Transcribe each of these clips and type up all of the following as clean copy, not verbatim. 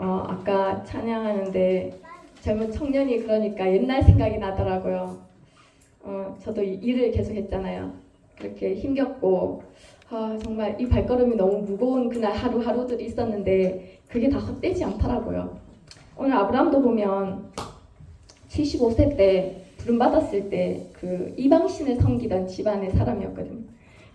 아까 찬양하는데 젊은 청년이 그러니까 옛날 생각이 나더라고요. 저도 일을 계속 했잖아요. 그렇게 힘겹고 정말 이 발걸음이 너무 무거운 그날 하루하루들이 있었는데 그게 다 헛되지 않더라고요. 오늘 아브라함도 보면 75세 때 부름받았을 때 그 이방신을 섬기던 집안의 사람이었거든요.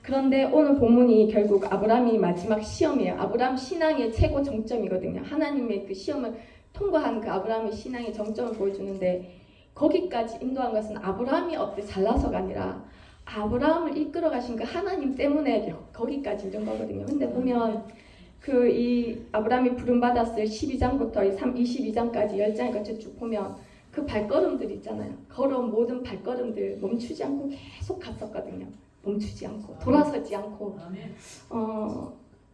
그런데 오늘 본문이 결국 아브라함이 마지막 시험이에요. 아브라함 신앙의 최고 정점이거든요. 하나님의 그 시험을 통과한 그 아브라함의 신앙의 정점을 보여주는데 거기까지 인도한 것은 아브라함이 어때 잘나서가 아니라 아브라함을 이끌어 가신 그 하나님 때문에 거기까지 이른 거거든요. 근데 보면 그 이 아브라함이 부름받았을 12장부터 22장까지 10장에 걸쳐 쭉 보면 그 발걸음들 있잖아요. 걸어온 모든 발걸음들 멈추지 않고 계속 갔었거든요. 멈추지 않고 돌아서지 않고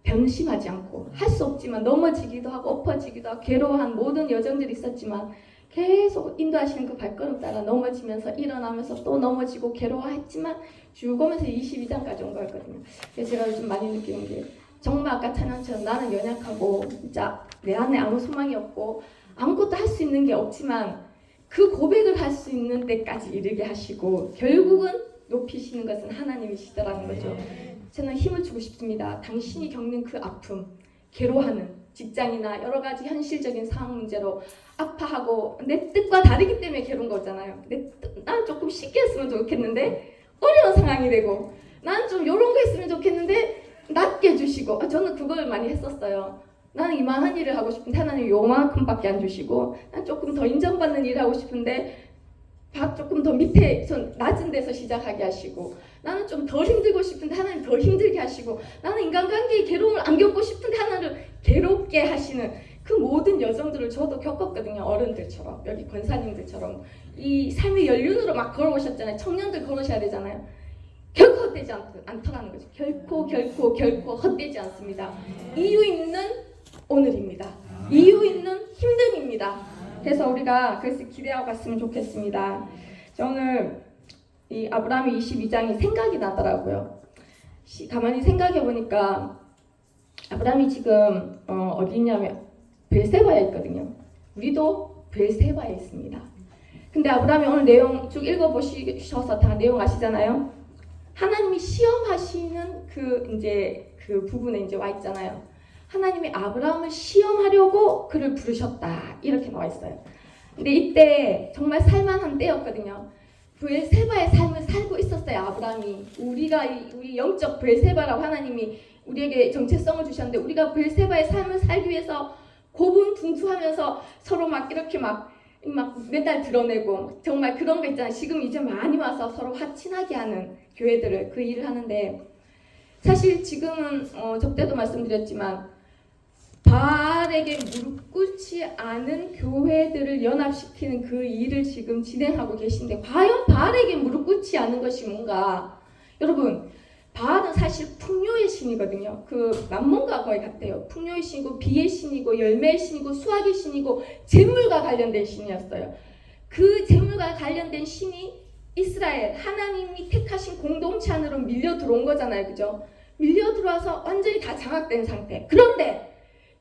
변심하지 않고 할 수 없지만 넘어지기도 하고 엎어지기도 하고 괴로워한 모든 여정들이 있었지만 계속 인도하시는 그 발걸음 따라 넘어지면서 일어나면서 또 넘어지고 괴로워했지만 쭉 오면서 22장까지 온 거였거든요. 그래서 제가 요즘 많이 느끼는 게 정말 아까 찬양처럼 나는 연약하고 진짜 내 안에 아무 소망이 없고 아무것도 할 수 있는 게 없지만 그 고백을 할 수 있는 데까지 이르게 하시고 결국은 높이시는 것은 하나님이시더라는 거죠. 저는 힘을 주고 싶습니다. 당신이 겪는 그 아픔, 괴로워하는 직장이나 여러 가지 현실적인 상황 문제로 아파하고 내 뜻과 다르기 때문에 괴로운 거잖아요. 난 조금 쉽게 했으면 좋겠는데 어려운 상황이 되고 난 좀 이런 거 했으면 좋겠는데 낮게 해주시고 저는 그걸 많이 했었어요. 나는 이만한 일을 하고 싶은데 하나님 요만큼밖에 안 주시고 난 조금 더 인정받는 일을 하고 싶은데 조금 더 밑에 낮은 데서 시작하게 하시고 나는 좀 덜 힘들고 싶은데 하나님 더 힘들게 하시고 나는 인간관계의 괴로움을 안 겪고 싶은데 하나님 괴롭게 하시는 그 모든 여정들을 저도 겪었거든요. 어른들처럼 여기 권사님들처럼 이 삶의 연륜으로 막 걸어오셨잖아요. 청년들 걸으셔야 되잖아요. 결코 헛되지 않더라는 거죠. 결코 헛되지 않습니다. 이유 있는 오늘입니다. 이유 있는 힘듦입니다. 그래서 우리가 그래서 기대하고 갔으면 좋겠습니다. 오늘 이 아브라함의 22장이 생각이 나더라고요. 가만히 생각해 보니까 아브라함이 지금 어디 있냐면 벨세바에 있거든요. 우리도 벨세바에 있습니다. 근데 아브라함이 오늘 내용 쭉 읽어보셔서 다 내용 아시잖아요. 하나님이 시험하시는 그 부분에 이제 와 있잖아요. 하나님이 아브라함을 시험하려고 그를 부르셨다 이렇게 나와 있어요. 근데 이때 정말 살만한 때였거든요. 브엘세바의 삶을 살고 있었어요. 아브라함이 우리 영적 브엘세바라고 하나님이 우리에게 정체성을 주셨는데 우리가 브엘세바의 삶을 살기 위해서 고분분투하면서 서로 막 이렇게 막 맨날 드러내고 정말 그런 거 있잖아요. 지금 이제 많이 와서 서로 화친하게 하는 교회들을 그 일을 하는데 사실 지금은 저때도 말씀드렸지만 바알에게 무릎 꿇지 않은 교회들을 연합시키는 그 일을 지금 진행하고 계신데 과연 바알에게 무릎 꿇지 않은 것이 뭔가? 여러분 바알은 사실 풍요의 신이거든요. 그 만몬과 거의 같아요. 풍요의 신이고 비의 신이고 열매의 신이고 수확의 신이고 재물과 관련된 신이었어요. 그 재물과 관련된 신이 이스라엘 하나님이 택하신 공동체 안으로 밀려 들어온 거잖아요. 그죠? 밀려 들어와서 완전히 다 장악된 상태. 그런데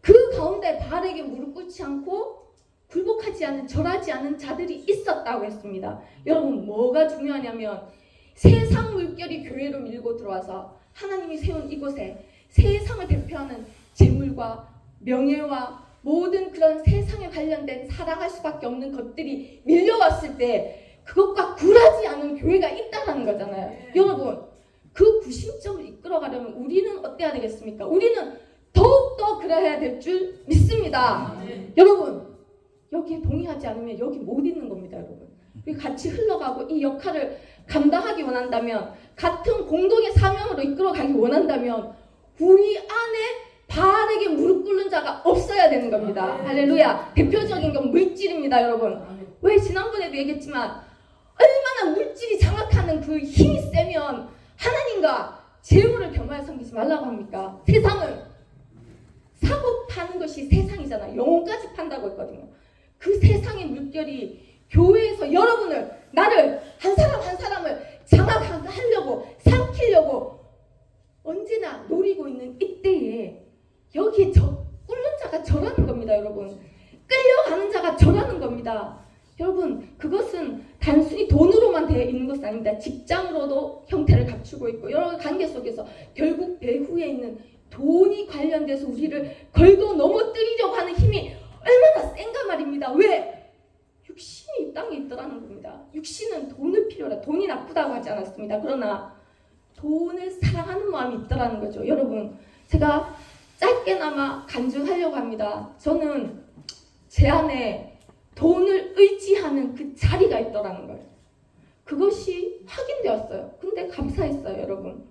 그 가운데 바알에게 무릎 꿇지 않고 굴복하지 않은 절하지 않은 자들이 있었다고 했습니다. 여러분 뭐가 중요하냐면 세상 물결이 교회로 밀고 들어와서 하나님이 세운 이곳에 세상을 대표하는 재물과 명예와 모든 그런 세상에 관련된 사랑할 수밖에 없는 것들이 밀려왔을 때 그것과 굴하지 않은 교회가 있다는 거잖아요. 여러분 그 구심점을 이끌어가려면 우리는 어때야 되겠습니까? 우리는 더욱더 그래야 될 줄 믿습니다. 여러분 여기에 동의하지 않으면 여기 못 있는 겁니다. 여러분 우리 같이 흘러가고 이 역할을 감당하기 원한다면 같은 공동의 사명으로 이끌어가기 원한다면 우리 안에 바알에게 무릎 꿇는 자가 없어야 되는 겁니다. 할렐루야. 대표적인 건 물질입니다. 여러분 왜 지난번에도 얘기했지만 얼마나 물질이 장악하는 그 힘이 세면 하나님과 재물을 겸하여 섬기지 말라고 합니까? 세상을 사고 파는 것이 세상이잖아요. 영혼까지 판다고 했거든요. 그 세상의 물결이 교회에서 여러분을 나를 한 사람 한 사람을 장악하려고 삼키려고 언제나 노리고 있는 이때에 여기에 꿇는 자가 저라는 겁니다. 있습니다, 여러분. 끌려가는 자가 저라는 겁니다. 여러분, 그것은 단순히 돈으로만 되어 있는 것은 아닙니다. 직장으로도 형태를 갖추고 있고 여러 관계 속에서 결국 배후에 있는 돈이 관련돼서 우리를 걸고 넘어뜨리려고 하는 힘이 얼마나 센가 말입니다. 왜? 육신이 이 땅에 있더라는 겁니다. 육신은 돈을 필요로, 돈이 나쁘다고 하지 않았습니다. 그러나 돈을 사랑하는 마음이 있더라는 거죠. 여러분, 제가 짧게나마 간증하려고 합니다. 저는 제 안에 돈을 의지하는 그 자리가 있더라는 거예요. 그것이 확인되었어요. 근데 감사했어요, 여러분.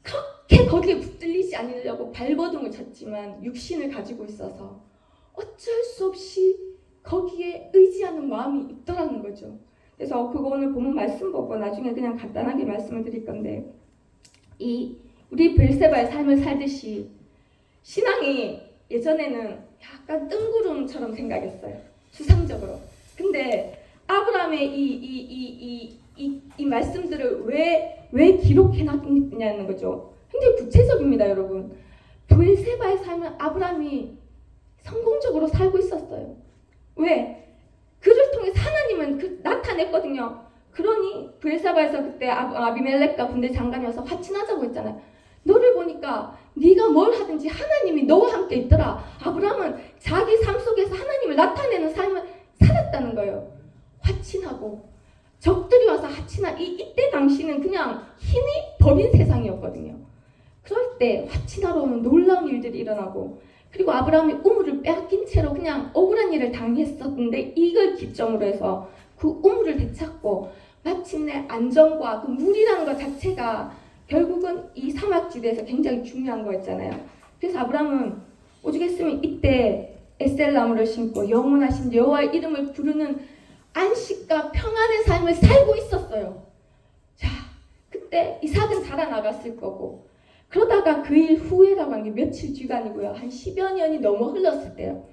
그렇게 거기에 붙들리지 않으려고 발버둥을 쳤지만 육신을 가지고 있어서 어쩔 수 없이 거기에 의지하는 마음이 있더라는 거죠. 그래서 그거 오늘 보면 말씀 보고 나중에 그냥 간단하게 말씀을 드릴 건데, 우리 벨세바의 삶을 살듯이 신앙이 예전에는 약간 뜬구름처럼 생각했어요. 추상적으로. 근데 아브라함의 이 말씀들을 왜 기록해놨냐는 거죠. 굉장히 구체적입니다, 여러분. 벨세바의 삶은 아브라함이 성공적으로 살고 있었어요. 왜? 그를 통해서 하나님은 나타냈거든요. 그러니 벨세바에서 그때 아비멜렉과 군대 장관이 와서 화친하자고 했잖아요. 너를 보니까 네가 뭘 하든지 하나님이 너와 함께 있더라. 아브라함은 자기 삶 속에서 하나님을 나타내는 삶을 살았다는 거예요. 화친하고 적들이 와서 화친한 이때 당시는 그냥 힘이 버린 세상이었거든요. 그럴 때 화친하러 오는 놀라운 일들이 일어나고, 그리고 아브라함이 우물을 빼앗긴 채로 그냥 억울한 일을 당했었는데 이걸 기점으로 해서 그 우물을 되찾고 마침내 안정과 그 물이라는 것 자체가 결국은 이 사막지대에서 굉장히 중요한 거였잖아요. 그래서 아브라함은 오죽했으면 이때 에셀나무를 심고 영원하신 여호와의 이름을 부르는 안식과 평안의 삶을 살고 있었어요. 자, 그때 이삭은 자라나갔을 거고, 그러다가 그 일 후에라고 하는 게 며칠 뒤가 아니고요. 한 10여 년이 넘어 흘렀을 때요.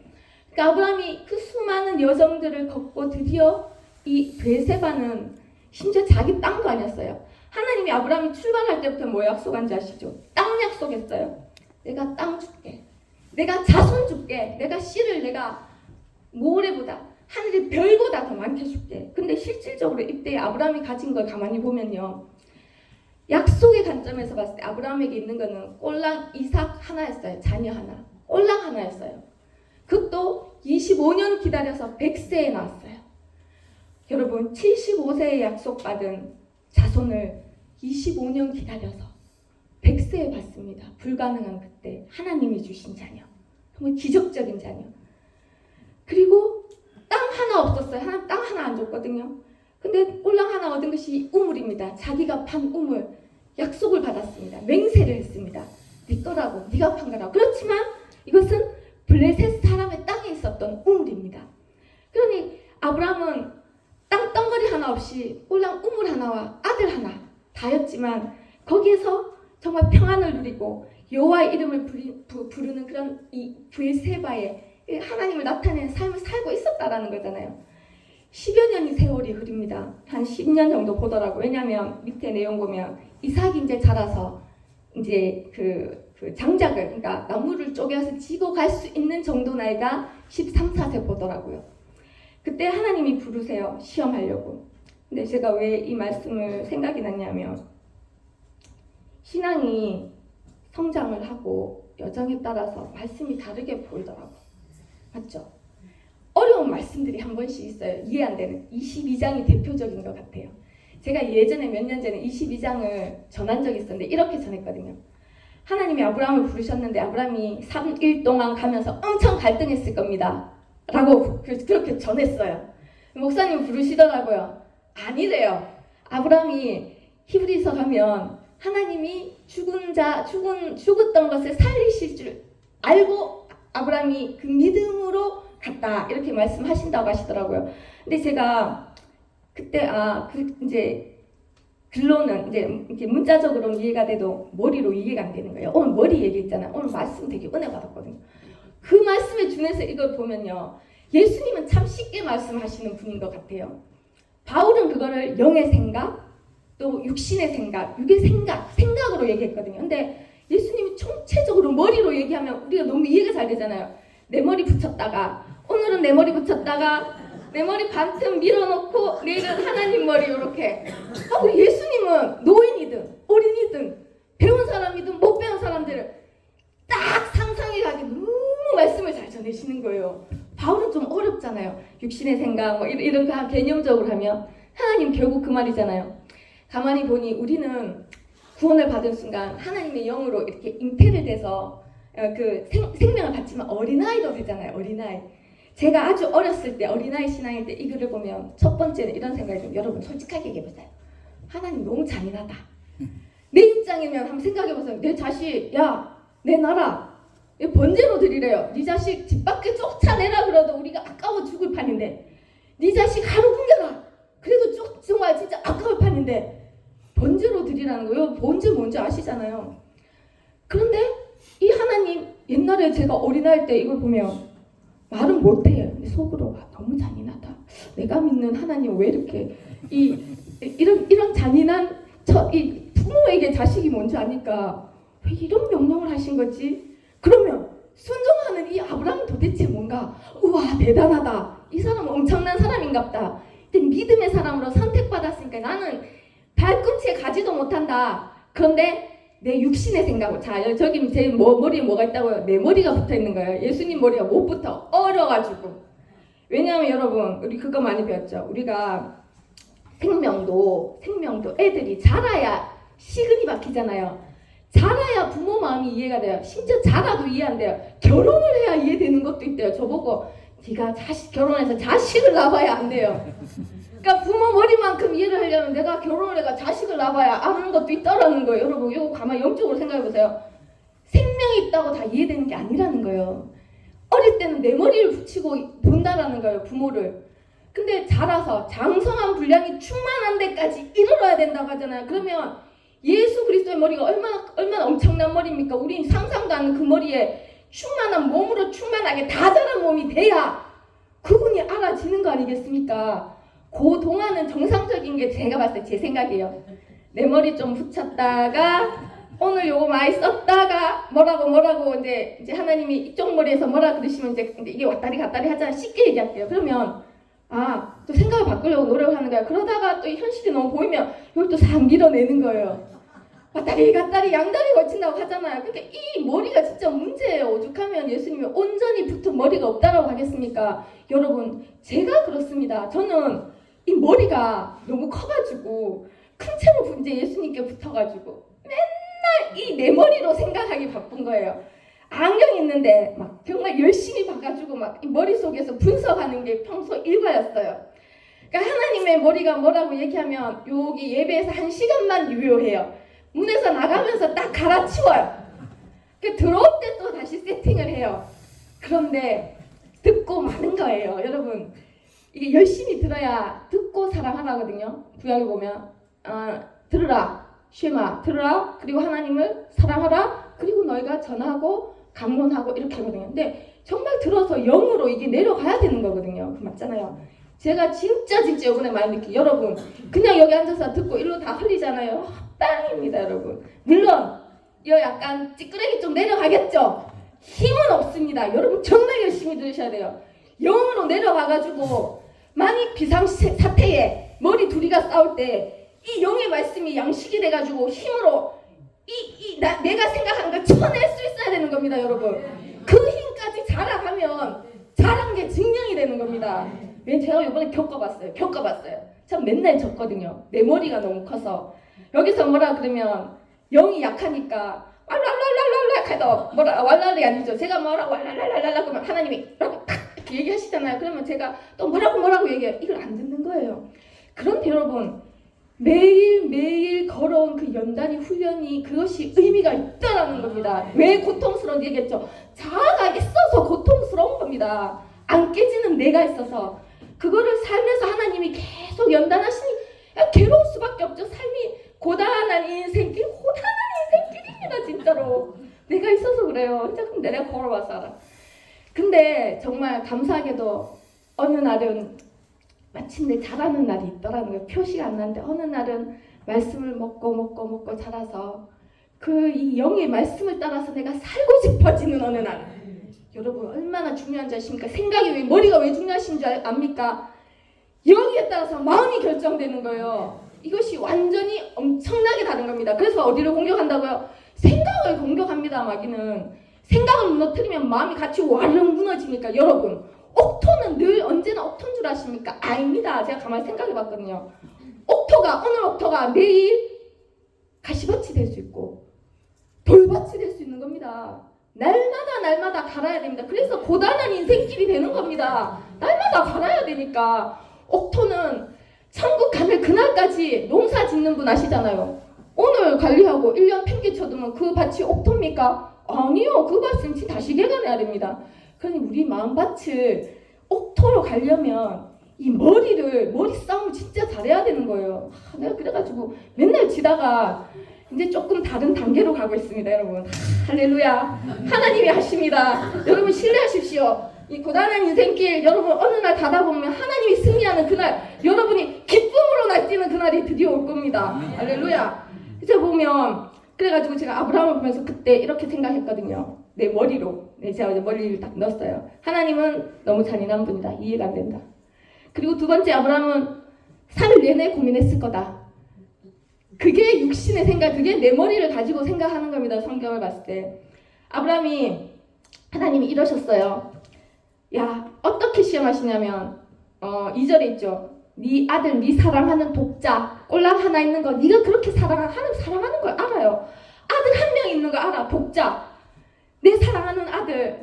그러니까 아브라함이 그 수많은 여정들을 걷고 드디어 이 벨세바는 심지어 자기 땅도 아니었어요. 하나님이 아브라함이 출발할 때부터 뭐 약속한지 아시죠? 땅 약속했어요. 내가 땅 줄게. 내가 자손 줄게. 내가 씨를 내가 모래보다 하늘의 별보다 더 많게 줄게. 근데 실질적으로 이때 아브라함이 가진 걸 가만히 보면요. 약속의 관점에서 봤을 때 아브라함에게 있는 거는 꼴랑 이삭 하나였어요. 자녀 하나. 꼴랑 하나였어요. 그것도 25년 기다려서 100세에 나왔어요. 여러분, 75세에 약속받은 자손을 25년 기다려서 100세에 받습니다. 불가능한 그때 하나님이 주신 자녀. 정말 기적적인 자녀. 그리고 땅 하나 없었어요. 하나님 땅 하나 안 줬거든요. 근데 꼴랑 하나 얻은 것이 우물입니다. 자기가 판 우물. 약속을 받았습니다. 맹세를 했습니다. 네 거라고, 네가 판 거라고. 그렇지만 이것은 블레셋 사람의 땅에 있었던 우물입니다. 그러니 아브라함은 땅덩어리 하나 없이 꼴랑 우물 하나와 아들 하나 다였지만 거기에서 정말 평안을 누리고 여호와의 이름을 부르는 그런 이 벨세바의 하나님을 나타내는 삶을 살고 있었다라는 거잖아요. 10여 년의 세월이 흐릅니다. 한 10년 정도 보더라고요. 왜냐하면 밑에 내용 보면 이삭이 이제 자라서 이제 그 장작을, 그러니까 나무를 쪼개서 지고 갈 수 있는 정도 나이가 13, 14세 보더라고요. 그때 하나님이 부르세요. 시험하려고. 근데 제가 왜 이 말씀을 생각이 났냐면, 신앙이 성장을 하고 여정에 따라서 말씀이 다르게 보이더라고요. 맞죠? 어려운 말씀들이 한 번씩 있어요. 이해 안 되는. 22장이 대표적인 것 같아요. 제가 예전에 몇 년 전에 22장을 전한 적이 있었는데 이렇게 전했거든요. 하나님이 아브라함을 부르셨는데 아브라함이 3일 동안 가면서 엄청 갈등했을 겁니다. 라고 그렇게 전했어요. 목사님 부르시더라고요. 아니래요. 아브라함이 히브리서 가면 하나님이 죽었던 것을 살리실 줄 알고 아브라함이 그 믿음으로 갔다, 이렇게 말씀하신다고 하시더라고요. 근데 제가 그때 이제 글로는 이제 이렇게 문자적으로는 이해가 돼도 머리로 이해가 안 되는 거예요. 오늘 머리 얘기했잖아요. 오늘 말씀 되게 은혜 받았거든요. 그 말씀에 준해서 이걸 보면요, 예수님은 참 쉽게 말씀하시는 분인 것 같아요. 바울은 그거를 영의 생각, 또 육신의 생각, 육의 생각으로 얘기했거든요. 근데 예수님이 총체적으로 머리로 얘기하면 우리가 너무 이해가 잘 되잖아요. 내 머리 붙였다가 오늘은 내 머리 붙였다가 내 머리 반쯤 밀어놓고 내일은 하나님 머리 이렇게 하고 예수님은 노인이든 어린이든 배운 사람이든 못 배운 사람들을 딱 상상해가지고 너무 말씀을 잘 전해지는 거예요. 바울은 좀 어렵잖아요. 육신의 생각 뭐 이런 거 개념적으로 하면 하나님 결국 그 말이잖아요. 가만히 보니 우리는 구원을 받은 순간 하나님의 영으로 이렇게 잉태를 돼서 그 생명을 받지만 어린아이도 되잖아요. 어린아이. 제가 아주 어렸을 때 어린아이 신앙일 때 이 글을 보면 첫 번째는 이런 생각이 좀 여러분 솔직하게 얘기해보세요. 하나님 너무 잔인하다. 내 입장이면 한번 생각해보세요. 내 자식 야 내 나라 번제로 드리래요. 네 자식 집 밖에 쫓아내라 그래도 우리가 아까워 죽을 판인데 네 자식 하루 굶겨라 그래도 정말 진짜 아까울 판인데 번제로 드리라는 거예요. 번제 뭔지 아시잖아요. 그런데 이 하나님 옛날에 제가 어린아이 때 이걸 보면 말은 못해요. 속으로 너무 잔인하다. 내가 믿는 하나님 왜 이렇게 이런 잔인한 이 부모에게 자식이 뭔지 아니까 왜 이런 명령을 하신 거지? 그러면 순종하는 이 아브라함은 도대체 뭔가 우와 대단하다. 이 사람은 엄청난 사람인갑다. 믿음의 사람으로 선택받았으니까 나는 발꿈치에 가지도 못한다. 그런데 내 육신의 생각으로 자 저기 제 머리에 뭐가 있다고요? 내 머리가 붙어 있는 거예요. 예수님 머리가 못 붙어. 어려가지고. 왜냐하면 여러분 우리 그거 많이 배웠죠. 우리가 생명도 애들이 자라야 시근이 박히잖아요. 자라야 부모 마음이 이해가 돼요. 심지어 자라도 이해 안 돼요. 결혼을 해야 이해되는 것도 있대요. 저보고 네가 결혼해서 자식을 낳아야 안 돼요. 그러니까 부모 머리만큼 이해를 하려면 내가 결혼을 해가 자식을 낳아야 아는 것도 있다라는 거예요. 여러분 이거 가만히 영적으로 생각해보세요. 생명이 있다고 다 이해되는 게 아니라는 거예요. 어릴 때는 내 머리를 붙이고 본다라는 거예요. 부모를. 근데 자라서 장성한 분량이 충만한 데까지 이르러야 된다고 하잖아요. 그러면 예수 그리스도의 머리가 얼마나 엄청난 머리입니까? 우린 상상도 않는 그 머리에 충만한 몸으로 충만하게 다 자란 몸이 돼야 그분이 알아지는 거 아니겠습니까? 그 동안은 정상적인 게 제가 봤을 때 제 생각이에요. 내 머리 좀 붙였다가 오늘 요거 많이 썼다가 뭐라고 이제 하나님이 이쪽 머리에서 뭐라 그러시면 이제 이게 왔다리 갔다리 하잖아. 쉽게 얘기할게요. 그러면 또 생각을 바꾸려고 노력을 하는 거야. 그러다가 또 현실이 너무 보이면 이걸 또 싹 밀어내는 거예요. 왔다리 갔다리 양다리 걸친다고 하잖아요. 그러니까 이 머리가 진짜 문제예요. 오죽하면 예수님이 온전히 붙은 머리가 없다라고 하겠습니까? 여러분 제가 그렇습니다. 저는 이 머리가 너무 커가지고 큰 채로 이제 예수님께 붙어가지고 맨날 이 내 머리로 생각하기 바쁜 거예요. 안경 있는데 막 정말 열심히 봐가지고 막 이 머릿속에서 분석하는 게 평소 일과였어요. 그러니까 하나님의 머리가 뭐라고 얘기하면 여기 예배에서 1시간만 유효해요. 문에서 나가면서 딱 갈아치워요. 들어올 때 또 다시 세팅을 해요. 그런데 듣고 마는 거예요. 여러분 이게 열심히 들어야 듣고 사랑하라거든요. 구약에 보면 들으라 쉐마 들으라 그리고 하나님을 사랑하라 그리고 너희가 전하고 강론하고 이렇게 하거든요. 근데 정말 들어서 영으로 이게 내려가야 되는 거거든요. 맞잖아요. 제가 진짜 이번에 많이 느끼 여러분 그냥 여기 앉아서 듣고 일로 다 흘리잖아요. 땅입니다 여러분. 물론 이 약간 찌끄레기 좀 내려가겠죠. 힘은 없습니다. 여러분 정말 열심히 들으셔야 돼요. 영으로 내려가가지고 만약 비상사태에 머리 둘이가 싸울 때 이 영의 말씀이 양식이 돼가지고 힘으로 내가 생각한 걸 쳐낼 수 있어야 되는 겁니다 여러분. 그 힘까지 자라가면 자란 게 증명이 되는 겁니다. 왜냐면 제가 이번에 겪어봤어요. 참 맨날 졌거든요. 내 머리가 너무 커서 여기서 뭐라 그러면 영이 약하니까 왈랄랄랄랄라 해도 뭐라 왈랄이 아니죠. 제가 뭐라 왈랄랄랄라 그러면 하나님이 뭐라고 탁 이렇게 얘기하시잖아요. 그러면 제가 또 뭐라고 얘기해요. 이걸 안 듣는 거예요. 그런데 여러분 매일 걸어온 그 연단이 훈련이 그것이 의미가 있다라는 겁니다. 왜 고통스러운 얘기했죠? 자아가 있어서 고통스러운 겁니다. 안 깨지는 내가 있어서 그거를 살면서 하나님이 계속 연단하시니 괴로울 수밖에 없죠. 삶이 고단한 인생길 인생길입니다. 진짜로 내가 있어서 그래요. 조금 내가 걸어와서 알아. 근데 정말 감사하게도 어느 날은 마침내 자라는 날이 있더라는 거예요. 표시가 안 나는데 어느 날은 말씀을 먹고 자라서 그 이 영의 말씀을 따라서 내가 살고 싶어지는 어느 날 여러분 얼마나 중요한 줄 아십니까? 생각이 왜 머리가 왜 중요하신 줄 압니까? 여기에 따라서 마음이 결정되는 거예요. 이것이 완전히 엄청나게 다른 겁니다. 그래서 어디를 공격한다고요? 생각을 공격합니다. 마귀는 생각을 무너뜨리면 마음이 같이 와르르 무너지니까 여러분 옥토는 늘 언제나 옥토인 줄 아십니까? 아닙니다. 제가 가만히 생각해 봤거든요. 오늘 옥토가 내일 가시밭이 될 수 있고 돌밭이 될 수 있는 겁니다. 날마다 갈아야 됩니다. 그래서 고단한 인생길이 되는 겁니다. 날마다 갈아야 되니까. 옥토는 천국 가는 그날까지 농사 짓는 분 아시잖아요. 오늘 관리하고 1년 팽개쳐두면 그 밭이 옥토입니까? 아니요. 그 밭은 다시 개간해야 됩니다. 그러니 우리 마음밭을 옥토로 가려면 이 머리 싸움을 진짜 잘해야 되는 거예요. 내가 그래가지고 맨날 지다가 이제 조금 다른 단계로 가고 있습니다. 여러분 할렐루야. 하나님이 하십니다. 여러분 신뢰하십시오. 이 고단한 인생길 여러분 어느 날 가다 보면 하나님이 승리하는 그날 여러분이 기쁨으로 날뛰는 그날이 드디어 올 겁니다. 할렐루야. 이제 보면 그래가지고 제가 아브라함을 보면서 그때 이렇게 생각했거든요. 내 머리로 제가 이제 머리를 딱 넣었어요. 하나님은 너무 잔인한 분이다. 이해가 안 된다. 그리고 두 번째 아브라함은 3일 내내 고민했을 거다. 그게 육신의 생각, 그게 내 머리를 가지고 생각하는 겁니다. 성경을 봤을 때. 하나님이 이러셨어요. 야, 어떻게 시험하시냐면 2절에 있죠. 네 아들, 네 사랑하는 독자, 꼴랑 하나 있는 거 네가 그렇게 하나님 사랑하는 걸 알아요. 아들 한 명 있는 거 알아. 독자. 내 사랑하는 아들,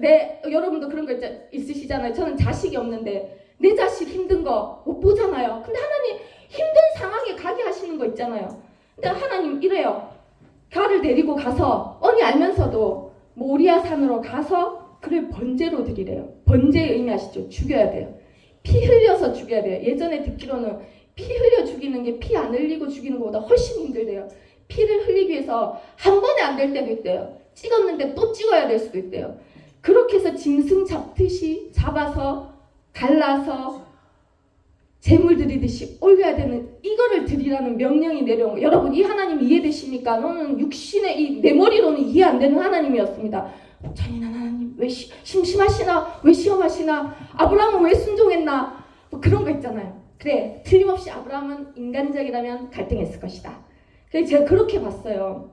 여러분도 그런 거 있으시잖아요. 저는 자식이 없는데 내 자식 힘든 거 못 보잖아요. 근데 하나님 힘든 상황에 가게 하시는 거 있잖아요. 근데 하나님 이래요. 가를 데리고 가서 뻔히 알면서도 모리아 산으로 가서 그를 번제로 드리래요. 번제의 의미 아시죠? 죽여야 돼요. 피 흘려서 죽여야 돼요. 예전에 듣기로는 피 흘려 죽이는 게 피 안 흘리고 죽이는 것보다 훨씬 힘들대요. 피를 흘리기 위해서 한 번에 안 될 때도 있대요. 찍었는데 또 찍어야 될 수도 있대요. 그렇게 해서 짐승 잡듯이 잡아서 갈라서 재물 드리듯이 올려야 되는 이거를 드리라는 명령이 내려온 거예요. 여러분 이 하나님 이해되십니까? 너는 육신의 내 머리로는 이해 안 되는 하나님이었습니다. 잔인한 하나님 왜 심심하시나? 왜 시험하시나? 아브라함은 왜 순종했나? 뭐 그런 거 있잖아요. 그래 틀림없이 아브라함은 인간적이라면 갈등했을 것이다. 그래서 제가 그렇게 봤어요.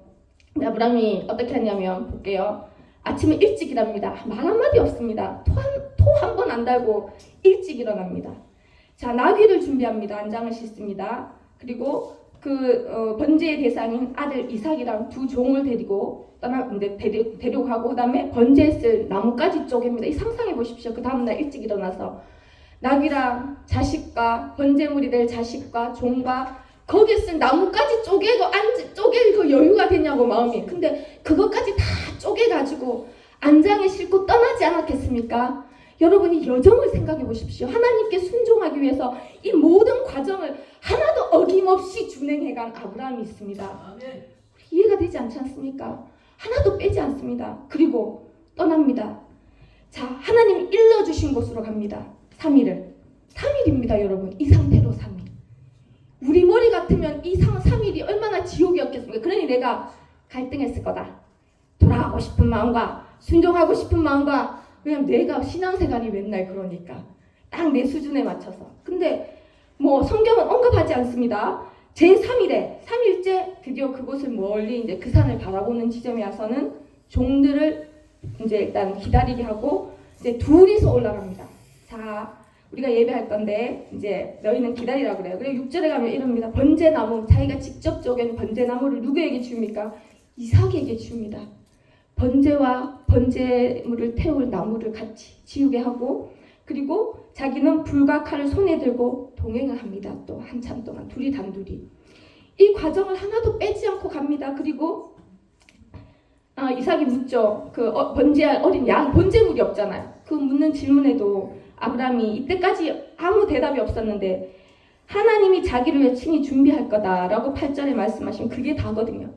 아브라함이 어떻게 했냐면 볼게요. 아침에 일찍 일합니다. 말 한마디 없습니다. 토 한 번 안 달고 일찍 일어납니다. 자, 나귀를 준비합니다. 안장을 싣습니다. 그리고 번제의 대상인 아들 이삭이랑 두 종을 데리고 데리고 가고 그다음에 번제에 쓸 나뭇가지 쪼갭니다. 이 상상해 보십시오. 그 다음날 일찍 일어나서 나귀랑 자식과 번제물이 될 자식과 종과 거기에 쓴 나뭇가지 쪼개고 그 여유가 되냐고 마음이. 근데 그것까지 다 쪼개가지고 안장에 싣고 떠나지 않았겠습니까? 여러분이 여정을 생각해 보십시오. 하나님께 순종하기 위해서 이 모든 과정을 하나도 어김없이 준행해간 아브라함이 있습니다. 이해가 되지 않지 않습니까? 하나도 빼지 않습니다. 그리고 떠납니다. 자, 하나님이 일러주신 곳으로 갑니다. 3일입니다 여러분. 이 상태로 3일. 우리 머리 같으면 이 3일이 얼마나 지옥이었겠습니까? 그러니 내가 갈등했을 거다. 돌아가고 싶은 마음과 순종하고 싶은 마음과 왜냐면 내가 신앙생활이 맨날 그러니까 딱 내 수준에 맞춰서. 근데 뭐 성경은 언급하지 않습니다. 제3일에 3일째 드디어 그곳을 멀리 이제 그 산을 바라보는 지점에 와서는 종들을 이제 일단 기다리게 하고 이제 둘이서 올라갑니다. 자, 우리가 예배할 건데 이제 너희는 기다리라 그래요. 그리고 6절에 가면 이럽니다. 번제나무, 자기가 직접 쪼갠 번제나무를 누구에게 줍니까? 이삭에게 줍니다. 번제와 번제물을 태울 나무를 같이 지우게 하고 그리고 자기는 불과 칼을 손에 들고 동행을 합니다. 또 한참 동안 둘이 단둘이 이 과정을 하나도 빼지 않고 갑니다. 그리고 이삭이 묻죠. 번제할 어린 양 번제물이 없잖아요. 그 묻는 질문에도 아브라함이 이때까지 아무 대답이 없었는데 하나님이 자기를 위해 친히 준비할 거다라고 8절에 말씀하시면 그게 다거든요.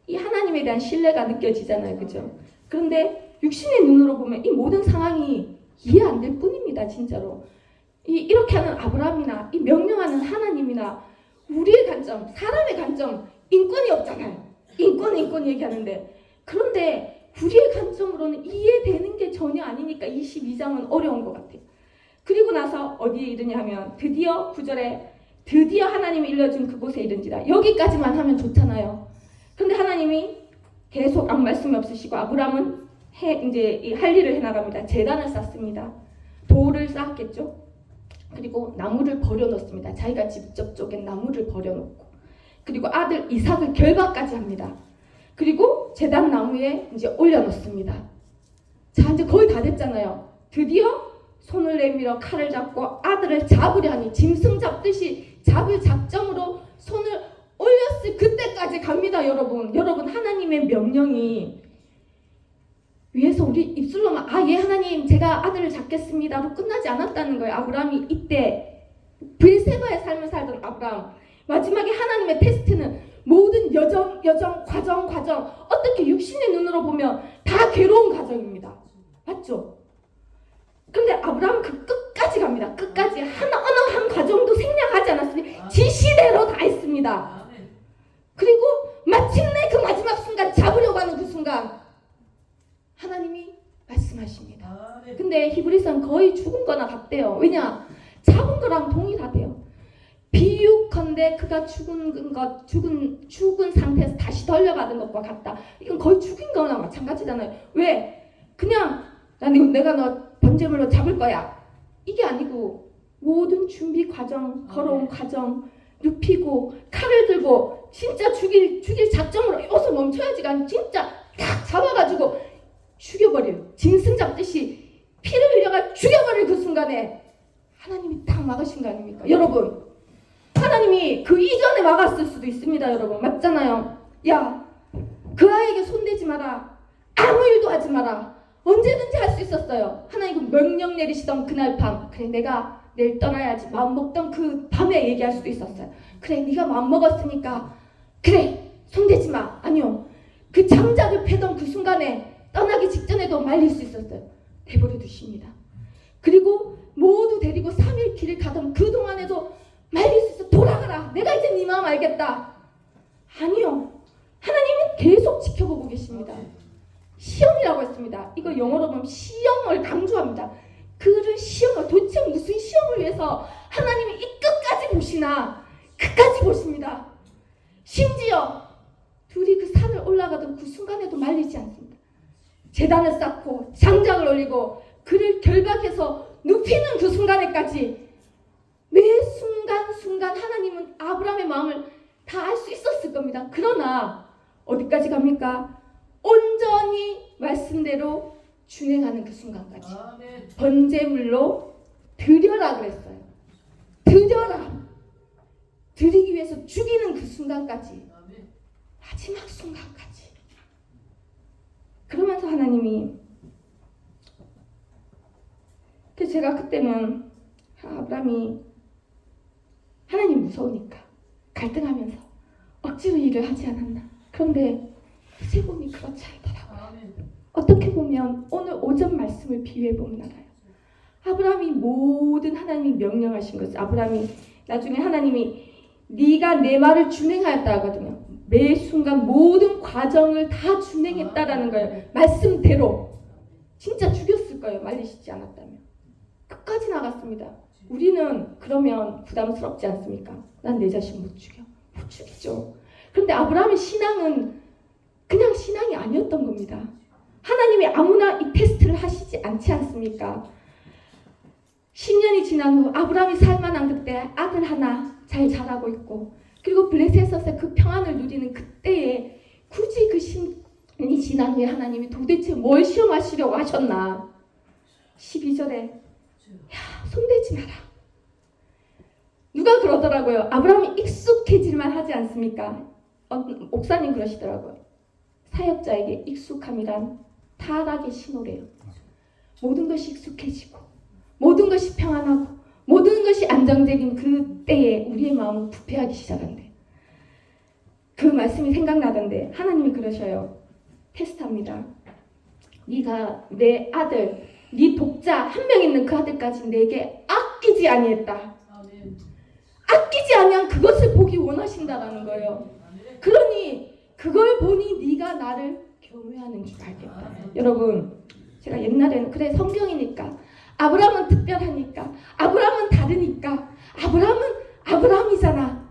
이 하나님에 대한 신뢰가 느껴지잖아요. 그죠? 그런데 육신의 눈으로 보면 이 모든 상황이 이해 안 될 뿐입니다. 진짜로. 이렇게 하는 아브라함이나 이 명령하는 하나님이나 우리의 관점, 사람의 관점, 인권이 없잖아요. 인권 얘기하는데 그런데 우리의 관점으로는 이해되는 게 전혀 아니니까 22장은 어려운 것 같아요. 그리고 나서 어디에 이르냐 하면 드디어 9절에 드디어 하나님이 일러준 그곳에 이른지라. 여기까지만 하면 좋잖아요. 근데 하나님이 계속 아무 말씀이 없으시고 아브라함은 이제 할 일을 해나갑니다. 제단을 쌓습니다. 돌을 쌓았겠죠. 그리고 나무를 버려놓습니다. 자기가 직접 쪼갠 나무를 버려놓고, 그리고 아들 이삭을 결박까지 합니다. 그리고 제단 나무에 이제 올려놓습니다. 자, 이제 거의 다 됐잖아요. 드디어 손을 내밀어 칼을 잡고 아들을 잡으려 하니, 짐승 잡듯이 잡을 작정으로 손을 올렸을 그때까지 갑니다. 여러분 하나님의 명령이 위에서 우리 입술로만 예 하나님 제가 아들을 잡겠습니다로 끝나지 않았다는 거예요. 아브라함이 이때 브엘세바의 삶을 살던 아브라함, 마지막에 하나님의 테스트는 모든 여정 과정 어떻게 육신의 눈으로 보면 다 괴로운 과정입니다. 맞죠? 근데 아브라함 그 끝까지 갑니다. 끝까지 어느 한 과정도 생략하지 않았으니 지시대로 다 했습니다. 그리고 마침내 그 마지막 순간, 잡으려고 하는 그 순간 하나님이 말씀하십니다. 근데 히브리서는 거의 죽은 거나 같대요. 왜냐? 잡은 거랑 동일하대요. 비유컨대 그가 죽은 상태에서 다시 돌려받은 것과 같다. 이건 거의 죽인 거나 마찬가지잖아요. 왜? 그냥 내가 너 번제물로 잡을 거야, 이게 아니고 모든 준비 과정, 걸어온 과정, 눕히고 칼을 들고 진짜 죽일 작정으로 여기서 멈춰야지가 진짜 탁 잡아가지고 죽여버려요. 짐승 잡듯이 피를 흘려가 죽여버릴 그 순간에 하나님이 딱 막으신 거 아닙니까? 여러분, 하나님이 그 이전에 막았을 수도 있습니다. 여러분, 맞잖아요. 야, 그 아이에게 손대지 마라, 아무 일도 하지 마라, 언제든지 할 수 있었어요. 하나님 명령 내리시던 그날 밤, 그래 내가 내일 떠나야지 마음 먹던 그 밤에 얘기할 수도 있었어요. 그래 네가 마음 먹었으니까 그래 손대지 마. 아니요, 그 장작을 패던 그 순간에 떠나기 직전에도 말릴 수 있었어요. 내버려 두십니다. 그리고 모두 데리고 3일 길을 가던 그 동안에도 말릴 수 있어. 돌아가라, 내가 이제 네 마음 알겠다. 아니요, 하나님은 계속 지켜보고 계십니다. 시험이라고 했습니다. 이거 영어로 보면 시험을 강조합니다. 그를 시험을, 도대체 무슨 시험을 위해서 하나님이 이 끝까지 보시나? 끝까지 보십니다. 심지어 둘이 그 산을 올라가던 그 순간에도 말리지 않습니다. 제단을 쌓고 장작을 올리고 그를 결박해서 눕히는 그 순간에까지 매 순간 하나님은 아브라함의 마음을 다 알 수 있었을 겁니다. 그러나 어디까지 갑니까? 온전히 말씀대로 준행하는 그 순간까지. 번제물로 드려라 그랬어요. 드려라. 드리기 위해서 죽이는 그 순간까지. 마지막 순간까지. 그러면서 하나님이, 제가 그때는 아브라함이 하나님 무서우니까 갈등하면서 억지로 일을 하지 않았나. 그런데 세 분이 그렇지 않더라고요. 어떻게 보면 오늘 오전 말씀을 비유해보면 알아요. 아브라함이 모든 하나님이 명령하신 것을, 아브라함이 나중에 하나님이 네가 내 말을 준행하였다 하거든요. 매 순간 모든 과정을 다 준행했다라는 거예요. 말씀대로. 진짜 죽였을 거예요, 말리시지 않았다면. 끝까지 나갔습니다. 우리는 그러면 부담스럽지 않습니까? 난 내 자신 못 죽여. 못 죽이죠. 그런데 아브라함의 신앙은 그냥 신앙이 아니었던 겁니다. 하나님이 아무나 이 테스트를 하시지 않지 않습니까? 10년이 지난 후 아브라함이 살만한 그때 아들 하나 잘 자라고 있고, 그리고 블레셋에서 그 평안을 누리는 그때에 굳이 그 10년이 지난 후에 하나님이 도대체 뭘 시험하시려고 하셨나? 12절에 야, 손대지 마라. 누가 그러더라고요. 아브라함이 익숙해질만 하지 않습니까? 목사님 그러시더라고요. 사역자에게 익숙함이란 타락의 신호래요. 모든 것이 익숙해지고 모든 것이 평안하고 모든 것이 안정적인 그때에 우리의 마음은 부패하기 시작한대. 그 말씀이 생각나던데 하나님이 그러셔요. 테스트합니다. 네가 내 아들, 네 독자 한 명 있는 그 아들까지 내게 아끼지 아니했다. 아끼지 아니한 그것을 보기 원하신다라는 거예요. 그러니 그걸 보니 네가 나를 경외하는 줄 알겠다. 여러분, 제가 옛날에는 그래 성경이니까 아브라함은 특별하니까 아브라함은 다르니까 아브라함은 아브라함이잖아.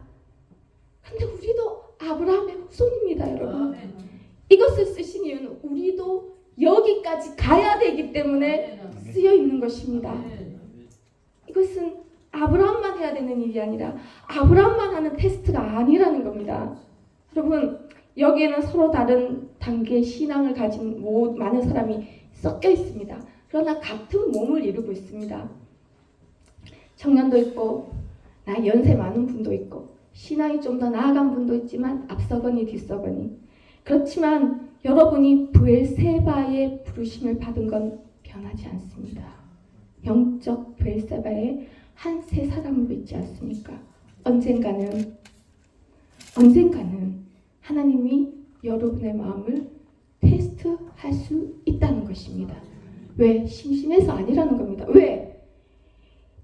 근데 우리도 아브라함의 후손입니다, 여러분. 이것을 쓰신 이유는 우리도 여기까지 가야 되기 때문에 쓰여 있는 것입니다. 이것은 아브라함만 해야 되는 일이 아니라 아브라함만 하는 테스트가 아니라는 겁니다. 여러분, 여기에는 서로 다른 단계의 신앙을 가진 많은 사람이 섞여 있습니다. 그러나 같은 몸을 이루고 있습니다. 청년도 있고 나 연세 많은 분도 있고 신앙이 좀 더 나아간 분도 있지만 앞서거니 뒤서거니. 그렇지만 여러분이 브엘세바의 부르심을 받은 건 변하지 않습니다. 영적 브엘세바의 한 세 사람으로 있지 않습니까? 언젠가는 하나님이 여러분의 마음을 테스트할 수 있다는 것입니다. 왜? 심심해서 아니라는 겁니다. 왜?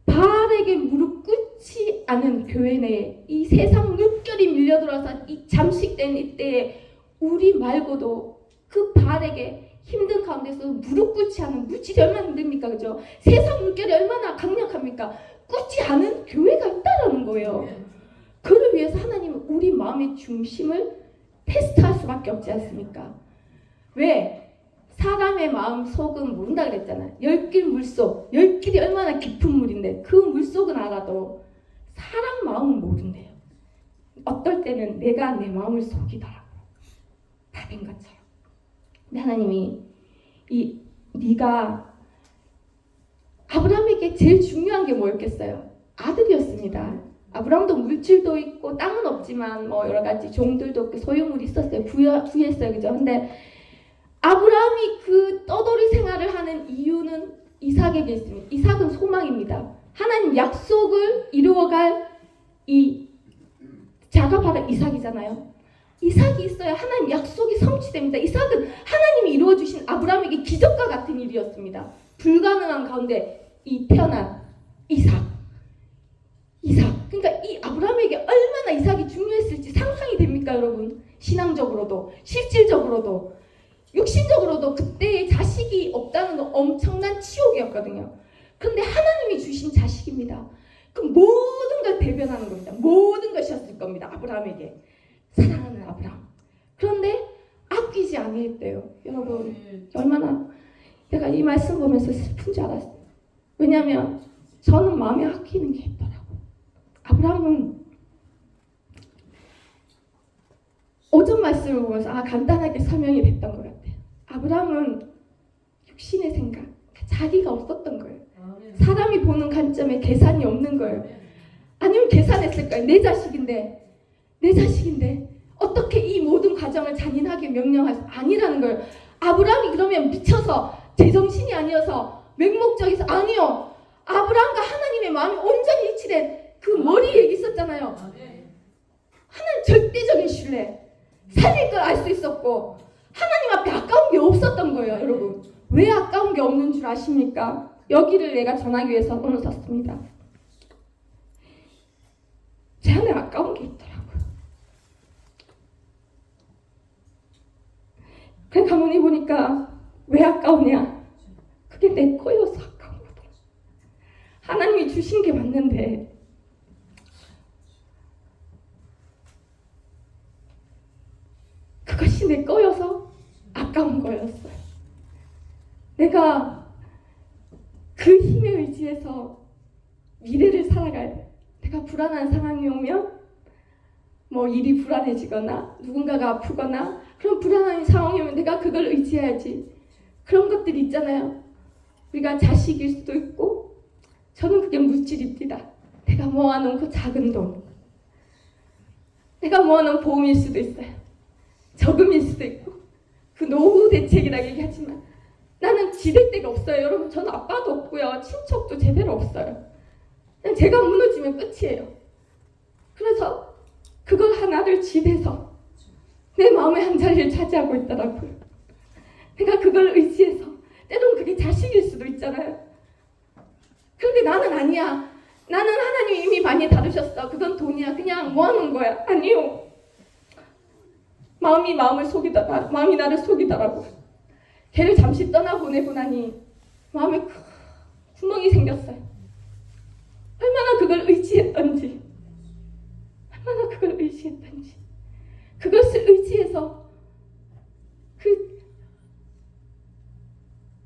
바알에게 무릎 꿇지 않은 교회 내에 이 세상 물결이 밀려들어서 이 잠식된 이때에 우리 말고도 그 바알에게 힘든 가운데서 무릎 꿇지 않은 물질이 얼마나 힘듭니까? 그죠? 세상 물결이 얼마나 강력합니까? 꿇지 않은 교회가 있다라는 거예요. 그를 위해서 하나님은 우리 마음의 중심을 테스트할 수밖에 없지 않습니까? 왜? 사람의 마음 속은 모른다 그랬잖아. 열길 물속, 열길이 얼마나 깊은 물인데 그 물속은 알아도 사람 마음은 모른대요. 어떨 때는 내가 내 마음을 속이더라고. 다 된 것처럼. 근데 하나님이 네가 아브라함에게 제일 중요한 게 뭐였겠어요? 아들이었습니다. 아브라함도 물질도 있고 땅은 없지만 뭐 여러 가지 종들도 없고 소유물이 있었어요. 부유했어요. 그죠? 근데 아브라함이 그 떠돌이 생활을 하는 이유는 이삭에게 있습니다. 이삭은 소망입니다. 하나님 약속을 이루어갈 이 자가 바로 이삭이잖아요. 이삭이 있어야 하나님 약속이 성취됩니다. 이삭은 하나님이 이루어주신 아브라함에게 기적과 같은 일이었습니다. 불가능한 가운데 태어난 이삭. 그러니까 이 아브라함에게 얼마나 이삭이 중요했을지 상상이 됩니까, 여러분? 신앙적으로도, 실질적으로도, 육신적으로도 그때의 자식이 없다는 건 엄청난 치욕이었거든요. 그런데 하나님이 주신 자식입니다. 그 모든 걸 대변하는 겁니다. 모든 것이었을 겁니다. 아브라함에게. 사랑하는 아브라함. 그런데 아끼지 아니했대요. 여러분, 얼마나 내가 이 말씀 보면서 슬픈 줄 알았어요. 왜냐하면 저는 마음에 아끼는 게 있더라고요. 아브라함은 오전 말씀을 보면서 간단하게 설명이 됐던 것 같아요. 아브라함은 육신의 생각, 자기가 없었던 거예요. 사람이 보는 관점에 계산이 없는 거예요. 아니면 계산했을까요? 내 자식인데 어떻게 이 모든 과정을 잔인하게 명령할 수 아니라는 거예요. 아브라함이 그러면 미쳐서 제정신이 아니어서 맹목적에서 아니요. 아브라함과 하나님의 마음이 온전히 일치된 그 머리에 있었잖아요. 하나님 절대적인 신뢰. 살릴 걸 알 수 있었고 하나님 앞에 아까운 게 없었던 거예요. 여러분, 왜 아까운 게 없는 줄 아십니까? 여기를 내가 전하기 위해서 오늘 샀습니다. 제 안에 아까운 게 있더라고요. 그래 가만히 보니까 왜 아까우냐? 그게 내 거여서 아까운 거더라. 하나님이 주신 게 맞는데 그것이 내 거여서 아까운 거였어요. 내가 그 힘에 의지해서 미래를 살아가야 돼. 내가 불안한 상황이 오면 뭐 일이 불안해지거나 누군가가 아프거나 그런 불안한 상황이 오면 내가 그걸 의지해야지. 그런 것들이 있잖아요. 우리가 자식일 수도 있고 저는 그게 물질입니다. 내가 모아놓은 그 작은 돈, 내가 모아놓은 보험일 수도 있어요. 저금일 수도 있고 그 노후 대책이라고 얘기하지만 나는 지댈 데가 없어요. 여러분, 저는 아빠도 없고요. 친척도 제대로 없어요. 그냥 제가 무너지면 끝이에요. 그래서 그걸 하나를 지대서 내 마음의 한 자리를 차지하고 있더라고요. 내가 그걸 의지해서 때론 그게 자식일 수도 있잖아요. 그런데 나는 아니야. 나는 하나님 이미 많이 다루셨어. 그건 돈이야. 그냥 모아놓은 거야. 아니요. 마음이 나를 속이더라고요. 걔를 잠시 떠나보내고 나니 마음에 큰 구멍이 생겼어요. 얼마나 그걸 의지했던지, 얼마나 그걸 의지했던지, 그것을 의지해서 그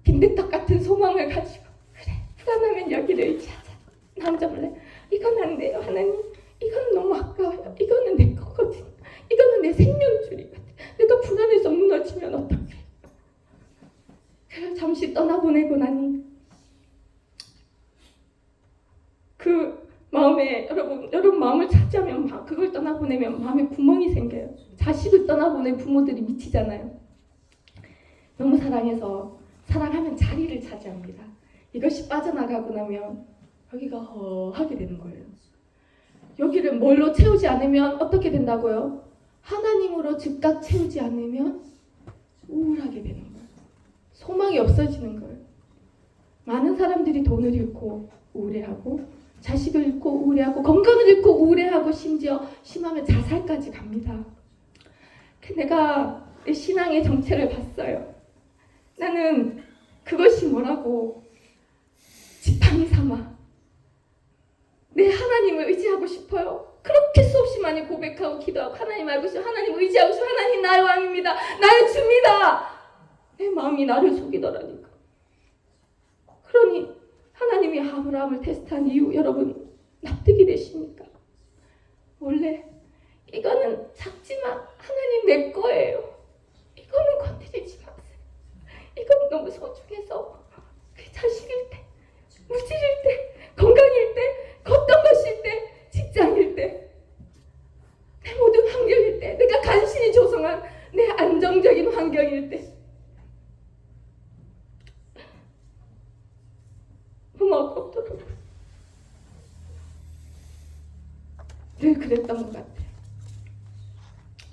빈대떡 같은 소망을 가지고, 그래, 불안하면 여기를 의지하자. 나 혼자 몰래 이건 안 돼요 하나님, 이건 너무 아까워요, 이거는 내 거거든, 이거는 내 생명줄이거든, 내가 불안해서 무너지면 어떡해. 그래 잠시 떠나보내고 나니 그 마음에 여러분 마음을 차지하면 그걸 떠나보내면 마음에 구멍이 생겨요. 자식을 떠나보낸 부모들이 미치잖아요. 너무 사랑해서 사랑하면 자리를 차지합니다. 이것이 빠져나가고 나면 여기가 허하게 되는 거예요. 여기를 뭘로 채우지 않으면 어떻게 된다고요? 하나님으로 즉각 채우지 않으면 우울하게 되는 거예요. 소망이 없어지는 거예요. 많은 사람들이 돈을 잃고 우울해하고, 자식을 잃고 우울해하고, 건강을 잃고 우울해하고, 심지어 심하면 자살까지 갑니다. 내가 내 신앙의 정체를 봤어요. 나는 그것이 뭐라고 지팡이 삼아 내 하나님을 의지하고 싶어요. 그렇게 수없이 많이 고백하고 기도하고 하나님 알고 싶어, 하나님 의지하고 싶어, 하나님 나의 왕입니다, 나의 주입니다. 내 마음이 나를 속이더라니까. 그러니 하나님이 아브라함을 테스트한 이유, 여러분 납득이 되십니까? 원래 이거는 작지만 하나님 내 거예요. 이거는 건드리지 마세요. 이건 너무 소중해서 그 자식일 때, 무질일 때, 건강일 때, 걷던 것일 때, 직장일 때, 내 모든 환경일 때, 내가 간신히 조성한 내 안정적인 환경일 때 너무 아깝더라고요. 늘 그랬던 것 같아요.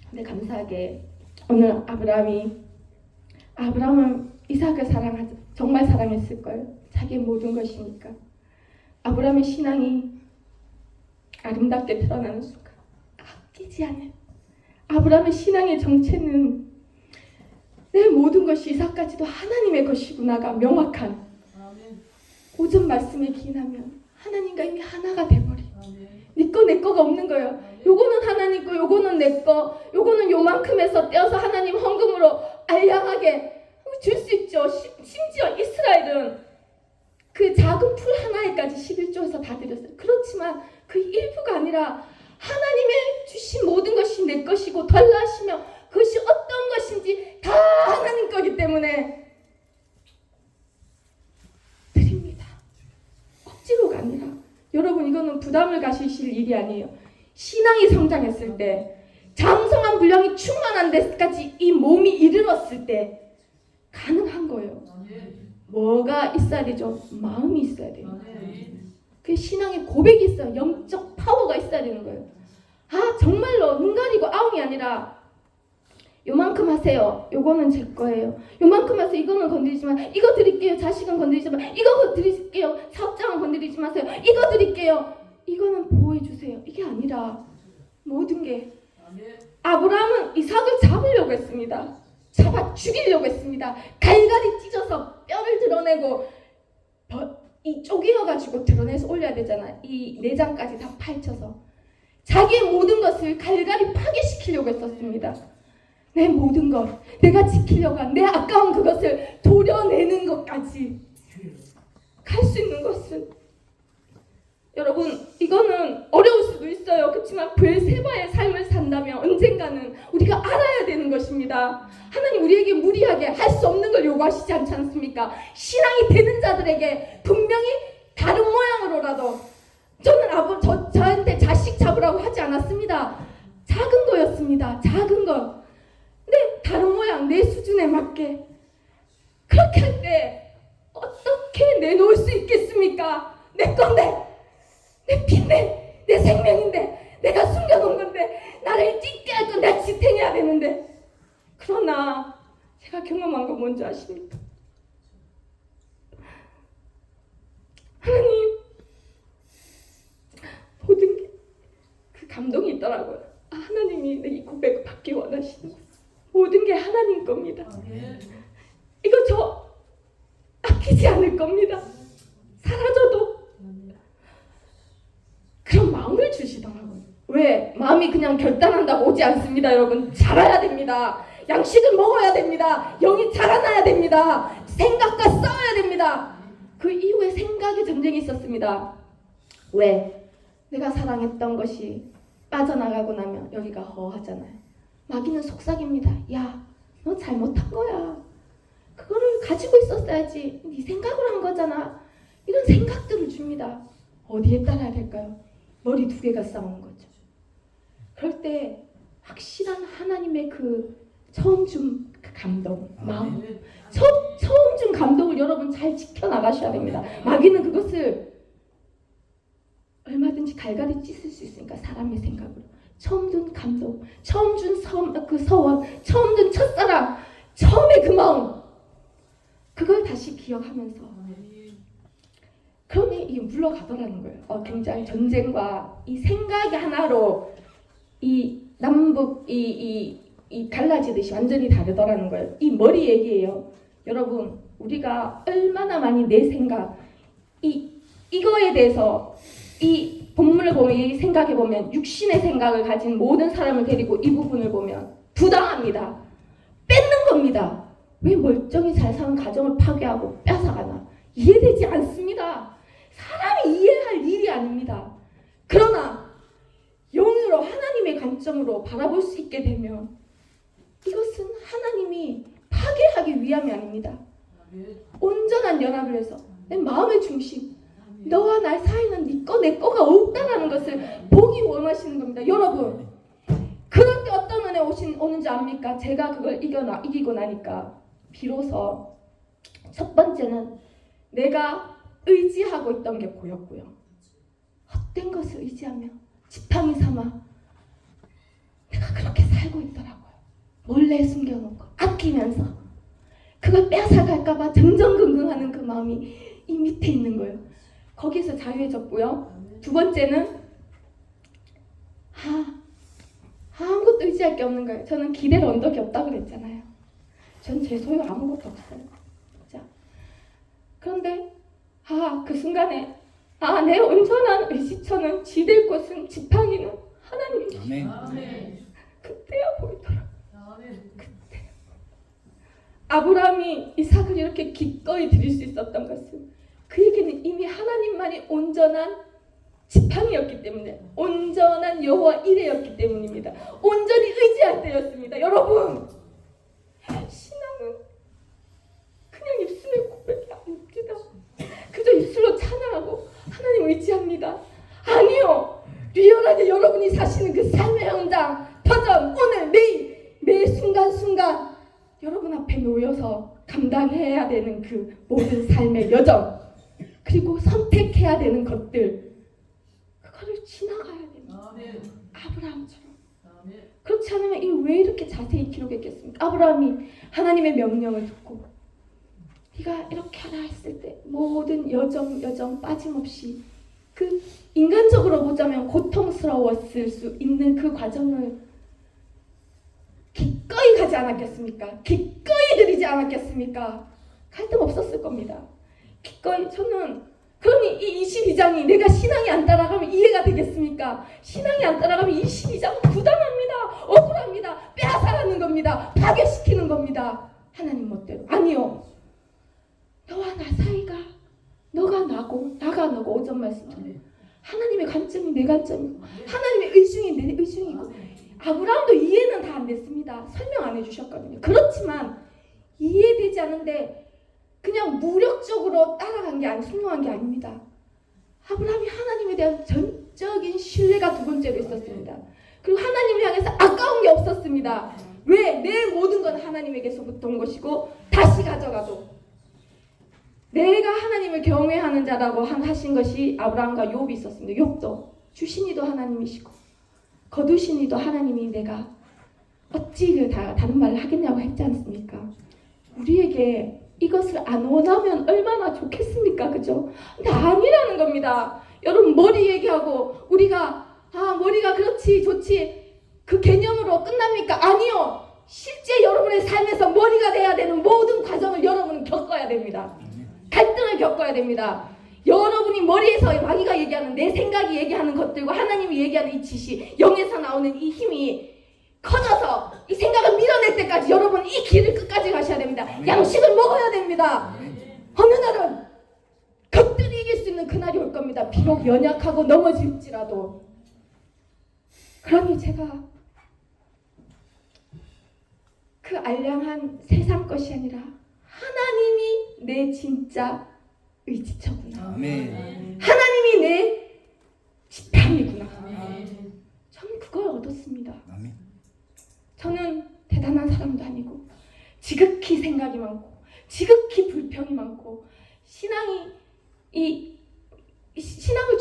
근데 감사하게 오늘 아브라함은 이삭을 정말 사랑했을 거예요. 자기의 모든 것이니까. 아브라함의 신앙이 아름답게 드러나는 순간, 아끼지 않은 아브라함의 신앙의 정체는 내 모든 것이 이삭까지도 하나님의 것이구나가 명확한, 오전 말씀에 기인하면 하나님과 이미 하나가 돼버린, 네 거 내 거가 없는 거예요. 요거는 하나님 거, 요거는 내 거, 요거는 요만큼에서 떼어서 하나님 헌금으로 알량하게 줄 수 있죠. 심지어 이스라엘은 그 작은 풀 하나에까지 11조에서 다 드렸어요. 그렇지만 그 일부가 아니라 하나님의 주신 모든 것이 내 것이고 달라하시며 그것이 어떤 것인지 다 하나님 거기 때문에 드립니다. 억지로가 아니라. 여러분 이거는 부담을 가지실 일이 아니에요. 신앙이 성장했을 때, 장성한 분량이 충만한 데까지 이 몸이 이르렀을 때 가능한 거예요. 뭐가 있어야 되죠? 마음이 있어야 돼요. 그 신앙의 고백이 있어요. 영적 파워가 있어야 되는 거예요. 아 정말로 눈 가리고 아웅이 아니라 요만큼 하세요. 요거는 제 거예요. 요만큼 하세요. 이거는 건드리지 마세요. 이거 드릴게요. 자식은 건드리지 마세요. 이거 드릴게요. 사업장은 건드리지 마세요. 이거 드릴게요. 이거는 보호해 주세요. 이게 아니라 모든 게, 아브라함은 이삭을 잡으려고 했습니다. 잡아 죽이려고 했습니다. 갈갈이 찢어서 뼈를 드러내고 이 쪼개어가지고 드러내서 올려야 되잖아. 이 내장까지 다 파헤쳐서 자기의 모든 것을 갈갈이 파괴시키려고 했었습니다. 내 모든 것, 내가 지키려고 한 내 아까운 그것을 도려내는 것까지 갈 수 있는 것은, 여러분 이거는 어려울 수도 있어요. 그렇지만 브엘세바의 삶을 산다면 언젠가는 우리가 알아야 되는 것입니다. 하나님 우리에게 무리하게 할 수 없는 걸 요구하시지 않지 않습니까? 신앙이 되는 자들에게 분명히 다른 모양으로라도, 저는 저한테 자식 잡으라고 하지 않았습니다. 작은 거였습니다. 작은 것. 근데 다른 모양, 내 수준에 맞게. 그렇게 할 때 어떻게 내놓을 수 있겠습니까? 내 건데, 내 피인데, 내 생명인데, 내가 숨겨놓은 건데, 나를 찢게 할 건 내가 지탱해야 되는데. 그러나 제가 경험한 건 뭔지 아십니까? 하나님, 모든 게 그 감동이 있더라고요. 아, 하나님이 내 이 고백을 받기 원하시는, 모든 게 하나님 겁니다. 이거 저 잊지 않을 겁니다. 사라져도 그런 마음을 주시더라고요. 왜? 마음이 그냥 결단한다고 오지 않습니다. 여러분, 자라야 됩니다. 양식을 먹어야 됩니다. 영이 자라나야 됩니다. 생각과 싸워야 됩니다. 그 이후에 생각의 전쟁이 있었습니다. 왜? 내가 사랑했던 것이 빠져나가고 나면 여기가 허하잖아요. 마귀는 속삭입니다. 야, 너 잘못한 거야. 그거를 가지고 있었어야지. 네 생각을 한 거잖아. 이런 생각들을 줍니다. 어디에 따라야 될까요? 머리 두 개가 싸우는 거죠. 그럴 때 확실한 하나님의 그 처음 준 감동, 마음, 처음 준 감동을 여러분 잘 지켜나가셔야 됩니다. 마귀는 그것을 얼마든지 갈갈이 찢을 수 있으니까, 사람의 생각으로. 처음 준 감동, 처음 준 그 서원, 처음 준 첫사랑, 처음의 그 마음, 그걸 다시 기억하면서 그러니 이 물러가더라는 거예요. 굉장히 전쟁과 이 생각이 하나로 이 남북 이 갈라지듯이 완전히 다르더라는 거예요. 이 머리 얘기예요. 여러분, 우리가 얼마나 많이 내 생각, 이거에 대해서 이 본문을 보면, 이 생각해 보면 육신의 생각을 가진 모든 사람을 데리고 이 부분을 보면 부당합니다. 뺏는 겁니다. 왜 멀쩡히 잘 사는 가정을 파괴하고 뺏어가나? 이해되지 않습니다. 사람이 이해할 일이 아닙니다. 그러나 영으로 하나님의 관점으로 바라볼 수 있게 되면 이것은 하나님이 파괴하기 위함이 아닙니다. 온전한 연합을 해서 내 마음의 중심, 너와 나 사이는 네 거, 내 거가 없다라는 것을 보기 원하시는 겁니다. 여러분, 그럴 때 어떤 은혜 오는지 압니까? 제가 그걸 이기고 나니까 비로소 첫 번째는 내가 의지하고 있던 게 보였고요. 헛된 것을 의지하며 지팡이 삼아 내가 그렇게 살고 있더라고요. 몰래 숨겨놓고 아끼면서 그걸 빼앗아갈까봐 정정긍긍하는 그 마음이 이 밑에 있는 거예요. 거기서 자유해졌고요. 두 번째는 아무것도 의지할 게 없는 거예요. 저는 기댈 언덕이 없다고 그랬잖아요. 전 제 소유 아무것도 없어요. 자, 그런데 그 순간에 내 온전한 의지처는 지댈 곳은 지팡이는 하나님이시죠. 그때야 보이더라고요. 그때 아브라함이 이삭을 이렇게 기꺼이 드릴 수 있었던 것은 그에게는 이미 하나님만이 온전한 지팡이였기 때문에, 온전한 여호와 이레였기 때문입니다. 온전히 의지할 때였습니다. 여러분, 신앙은 그냥 입술의 고백이 아닙니다. 그저 입술로 찬양하고 하나님 의지합니다. 아니요, 리얼하게 여러분이 사시는 그 삶의 현장, 터전, 오늘 매 순간순간 여러분 앞에 놓여서 감당해야 되는 그 모든 삶의 여정, 그리고 선택해야 되는 것들, 그거를 지나가야 됩니다. 아브라함처럼. 그렇지 않으면 이 왜 이렇게 자세히 기록했겠습니까? 아브라함이 하나님의 명령을 듣고 네가 이렇게 하라 했을 때 모든 여정 빠짐없이 그 인간적으로 보자면 고통스러웠을 수 있는 그 과정을 기꺼이 가지 않았겠습니까? 기꺼이 드리지 않았겠습니까? 갈등 없었을 겁니다. 기꺼이. 저는 그러니 이 22장이 내가 신앙이 안 따라가면 이해가 되겠습니까? 신앙이 안 따라가면 22장은 부당합니다. 억울합니다. 빼앗아가는 겁니다. 파괴시키는 겁니다. 하나님 멋대로. 아니요. 너와 나 사이가 너가 나고 나가 너고, 오전 말씀처럼 하나님의 관점이 내 관점이고 하나님의 의중이 내 의중이고. 아브라함도 이해는 다 안 됐습니다. 설명 안 해주셨거든요. 그렇지만 이해되지 않은데 그냥 무력적으로 따라간 게 순종한 게 아닙니다. 아브라함이 하나님에 대한 전적인 신뢰가 두 번째로 있었습니다. 그리고 하나님을 향해서 아까운 게 없었습니다. 왜? 내 모든 건 하나님에게서부터 온 것이고 다시 가져가도 내가 하나님을 경외하는 자라고 하신 것이 아브라함과 욥이 있었습니다. 욥도 주신 이도 하나님이시고 거두신 이도 하나님이, 내가 어찌 다른 말을 하겠냐고 했지 않습니까? 우리에게 이것을 안 원하면 얼마나 좋겠습니까? 그죠? 근데 아니라는 겁니다. 여러분, 머리 얘기하고 우리가 머리가 그렇지 좋지 그 개념으로 끝납니까? 아니요. 실제 여러분의 삶에서 머리가 돼야 되는 모든 과정을 여러분은 겪어야 됩니다. 갈등 환란을 겪어야 됩니다. 여러분이 머리에서 마귀가 얘기하는 내 생각이 얘기하는 것들과 하나님이 얘기하는 이 지시, 영에서 나오는 이 힘이 커져서 이 생각을 밀어낼 때까지 여러분 이 길을 끝까지 가셔야 됩니다. 양식을 먹어야 됩니다. 어느 날은 겉들이 이길 수 있는 그날이 올 겁니다. 비록 연약하고 넘어질지라도. 그러니 제가 그 알량한 세상 것이 아니라 하나님이 내 진짜 의지처구나. 하나님이 내 지팡이구나. 저는 그걸 얻었습니다. 저는 대단한 사람도 아니고 지극히 생각이 많고 지극히 불평이 많고 신앙을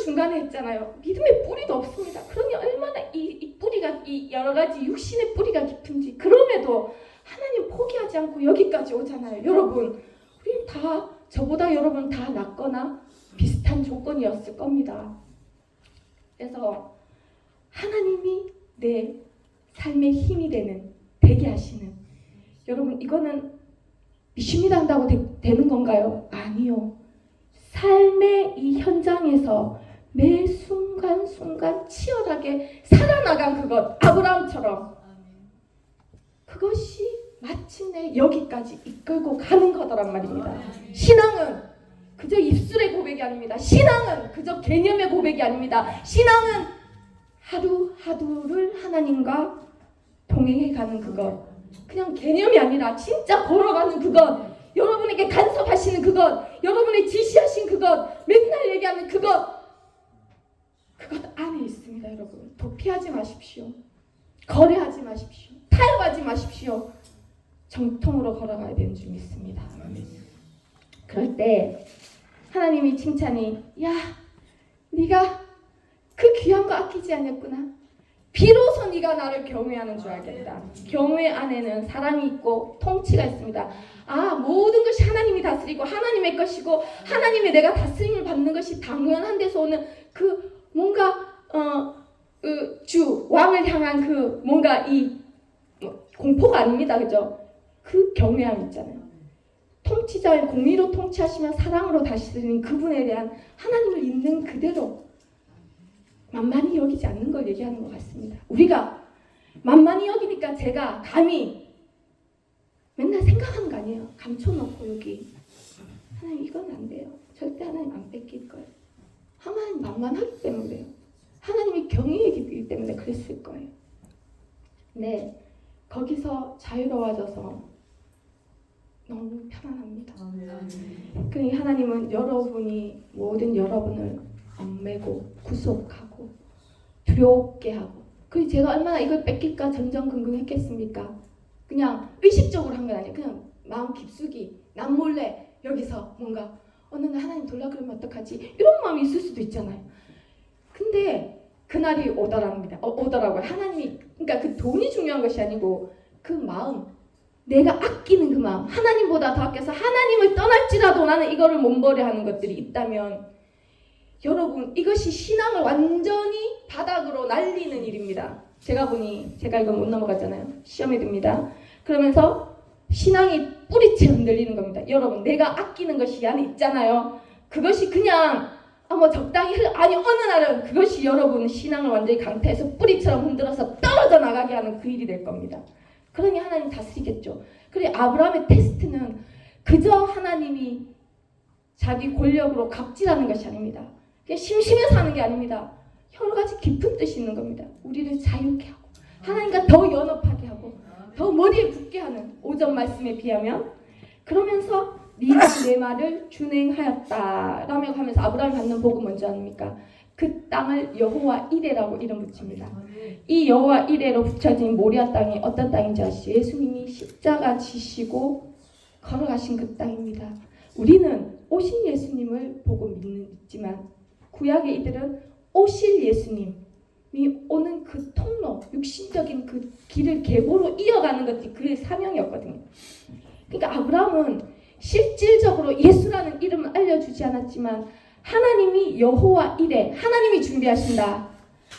중간에 했잖아요. 믿음의 뿌리도 없습니다. 그러니 얼마나 이 뿌리가 이 여러 가지 육신의 뿌리가 깊은지. 그럼에도 하나님 포기하지 않고 여기까지 오잖아요. 여러분, 우리 다 저보다 여러분 다 낫거나 비슷한 조건이었을 겁니다. 그래서 하나님이 내 삶의 힘이 되게 하시는, 여러분 이거는 믿습니다 한다고 되는 건가요? 아니요. 삶의 이 현장에서 매 순간순간 치열하게 살아나간 그것, 아브라함처럼 그것이 마침내 여기까지 이끌고 가는 거더란 말입니다. 신앙은 그저 입술의 고백이 아닙니다. 신앙은 그저 개념의 고백이 아닙니다. 신앙은 하루하루를 하나님과 동행해 가는 그것, 그냥 개념이 아니라 진짜 걸어가는 그것, 여러분에게 간섭하시는 그것, 여러분의 지시하신 그것, 맨날 얘기하는 그것 안에 있습니다. 여러분, 도피하지 마십시오. 거래하지 마십시오. 타협하지 마십시오. 정통으로 걸어가야 되는 줄 믿습니다. 그럴 때 하나님이 칭찬이, 야, 네가 그 귀한 거 아끼지 않았구나. 비로소 네가 나를 경외하는 줄 알겠다. 경외 안에는 사랑이 있고 통치가 있습니다. 모든 것이 하나님이 다스리고 하나님의 것이고 하나님의 내가 다스림을 받는 것이 당연한 데서 오는 그 뭔가 주 왕을 향한 그 뭔가 이 공포가 아닙니다. 그죠? 그 경외함 있잖아요. 통치자의 공의로 통치하시면 사랑으로 다스리는 그분에 대한 하나님을 있는 그대로 만만히 여기지 않는 걸 얘기하는 것 같습니다. 우리가 만만히 여기니까 제가 감히 맨날 생각하는 거 아니에요. 감춰놓고 여기 하나님 이건 안 돼요. 절대 하나님 안 뺏길 거예요. 하나님 만만하기 때문에 그래요. 하나님이 경외이기 때문에 그랬을 거예요. 네, 거기서 자유로워져서 너무 편안합니다. 그러니 하나님은 모든 여러분을 얽매고 구속하고 두렵게 하고, 그리고 제가 얼마나 이걸 뺏길까 전전긍긍했겠습니까? 그냥 의식적으로 한 건 아니에요. 그냥 마음 깊숙이 남몰래 여기서 뭔가 어느 날 하나님 돌라 그러면 어떡하지? 이런 마음이 있을 수도 있잖아요. 근데 그날이 오더라고요. 하나님이, 그러니까 그 돈이 중요한 것이 아니고 그 마음, 내가 아끼는 그 마음, 하나님보다 더 아껴서 하나님을 떠날지라도 나는 이거를 몸버려 하는 것들이 있다면, 여러분 이것이 신앙을 완전히 바닥으로 날리는 일입니다. 제가 이거 못 넘어갔잖아요. 시험에 듭니다. 그러면서 신앙이 뿌리채 흔들리는 겁니다. 여러분, 내가 아끼는 것이 안에 있잖아요. 그것이 그냥 적당히 아니 어느 날은 그것이 여러분 신앙을 완전히 강타해서 뿌리처럼 흔들어서 떨어져 나가게 하는 그 일이 될 겁니다. 그러니 하나님 다스리겠죠. 그래, 아브라함의 테스트는 그저 하나님이 자기 권력으로 갑질하는 것이 아닙니다. 그냥 심심해서 하는 게 아닙니다. 여러 가지 깊은 뜻이 있는 겁니다. 우리를 자유케 하고 하나님과 더 연합하게 하고 더 머리에 붙게 하는 5절 말씀에 비하면, 그러면서 네가 내 말을 준행하였다 라며 하면서 아브라함이 받는 복은 뭔지 아닙니까? 그 땅을 여호와 이레라고 이름 붙입니다. 이 여호와 이레로 붙여진 모리아 땅이 어떤 땅인지 아시죠? 예수님이 십자가 지시고 걸어가신 그 땅입니다. 우리는 오신 예수님을 보고 믿지만 구약의 이들은 오실 예수님이 오는 그 통로, 육신적인 그 길을 계보로 이어가는 것이 그의 사명이었거든요. 그러니까 아브라함은 실질적으로 예수라는 이름을 알려주지 않았지만 하나님이 여호와 이레, 하나님이 준비하신다.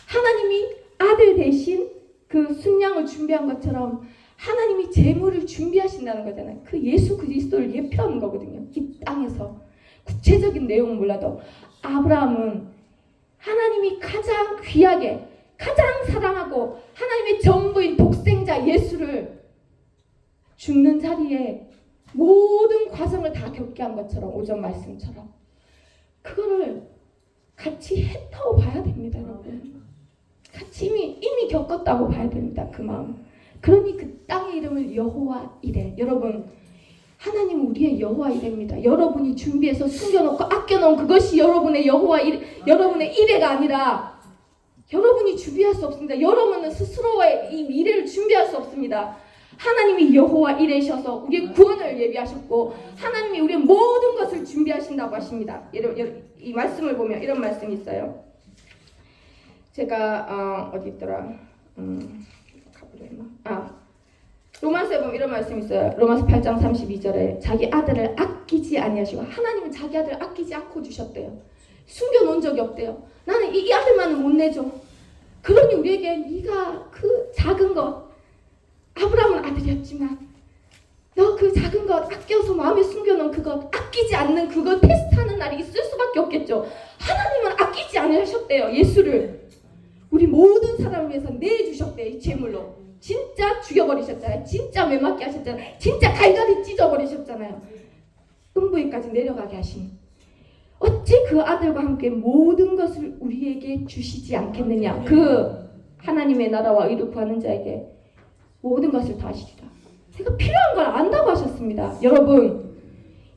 하나님이 아들 대신 그 순양을 준비한 것처럼 하나님이 제물을 준비하신다는 거잖아요. 그 예수 그리스도를 예표하는 거거든요. 이 땅에서. 구체적인 내용은 몰라도 아브라함은 하나님이 가장 귀하게 가장 사랑하고 하나님의 전부인 독생자 예수를 죽는 자리에 모든 과정을 다 겪게 한 것처럼 오전 말씀처럼 그거를 같이 했다고 봐야 됩니다, 여러분. 같이 이미 겪었다고 봐야 됩니다, 그 마음. 그러니 그 땅의 이름을 여호와 이레. 여러분, 하나님은 우리의 여호와 이레입니다. 여러분이 준비해서 숨겨놓고 아껴놓은 그것이 여러분의 여호와 이레, 여러분의 이레가 아니라 여러분이 준비할 수 없습니다. 여러분은 스스로의 이 미래를 준비할 수 없습니다. 하나님이 여호와 이레셔서 우리의 구원을 예비하셨고 하나님이 우리의 모든 것을 준비하신다고 하십니다. 이 말씀을 보면 이런 말씀이 있어요. 제가 어디 있더라? 로마서에 보면 이런 말씀이 있어요. 로마서 8장 32절에 자기 아들을 아끼지 아니하시고 하나님은 자기 아들을 아끼지 않고 주셨대요. 숨겨놓은 적이 없대요. 나는 이 아들만은 못 내줘. 그러니 우리에게 네가 그 작은 것 아브라함은 아들이었지만 너 그 작은 것 아껴서 마음에 숨겨놓은 그것 아끼지 않는 그걸 테스트하는 날이 있을 수밖에 없겠죠. 하나님은 아끼지 않으셨대요. 예수를 우리 모든 사람을 위해서 내주셨대요. 이 제물로 진짜 죽여버리셨잖아요. 진짜 매맞게 하셨잖아요. 진짜 갈갈이 찢어버리셨잖아요. 음부에까지 내려가게 하신 어찌 그 아들과 함께 모든 것을 우리에게 주시지 않겠느냐. 그 하나님의 나라와 의를 구하는 자에게 모든 것을 다 하시리라. 제가 필요한 걸 안다고 하셨습니다. 여러분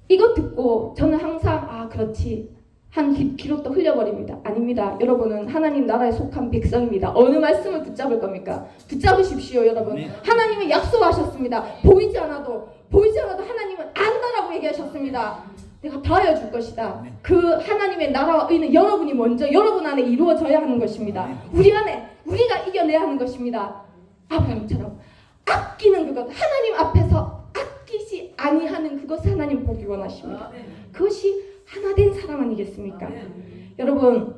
이거 듣고 저는 항상 그렇지 한 귀로 또 흘려버립니다. 아닙니다. 여러분은 하나님 나라에 속한 백성입니다. 어느 말씀을 붙잡을 겁니까? 붙잡으십시오, 여러분. 네. 하나님은 약속하셨습니다. 보이지 않아도 하나님은 안다라고 얘기하셨습니다. 내가 더하여 줄 것이다. 네. 그 하나님의 나라와 의는 여러분이 먼저 여러분 안에 이루어져야 하는 것입니다. 네. 우리 안에 우리가 이겨내야 하는 것입니다. 아브라함처럼 아끼는 그것, 하나님 앞에서 아끼지 아니하는 그것을 하나님 보기 원하십니다. 그것이 하나된 사람 아니겠습니까? 여러분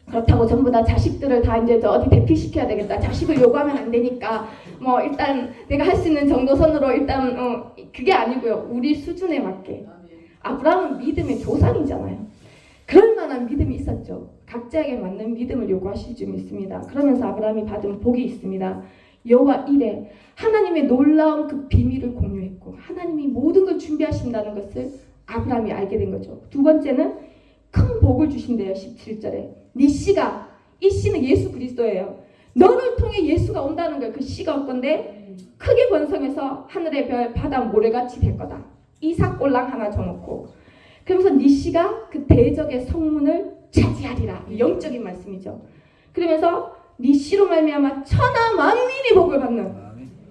그렇다고 전부 다 자식들을 다 이제 어디 대피시켜야 되겠다. 자식을 요구하면 안 되니까 뭐 일단 내가 할 수 있는 정도 선으로 일단 그게 아니고요. 우리 수준에 맞게. 아브라함은 믿음의 조상이잖아요. 그럴 만한 믿음이 있었죠. 각자에게 맞는 믿음을 요구하실 줄 믿습니다. 그러면서 아브라함이 받은 복이 있습니다. 여호와 이레 하나님의 놀라운 그 비밀을 공유했고 하나님이 모든 걸 준비하신다는 것을 아브라함이 알게 된 거죠. 두 번째는 큰 복을 주신대요. 17절에 네 씨가, 이 씨는 예수 그리스도예요. 너를 통해 예수가 온다는 거예요. 그 씨가 올 건데 크게 번성해서 하늘의 별 바다 모래같이 될 거다. 이삭 꼴랑 하나 줘놓고 그러면서 네 씨가 그 대적의 성문을 차지하리라. 영적인 말씀이죠. 그러면서 네 씨로 말미암아 천하 만민이 복을 받는,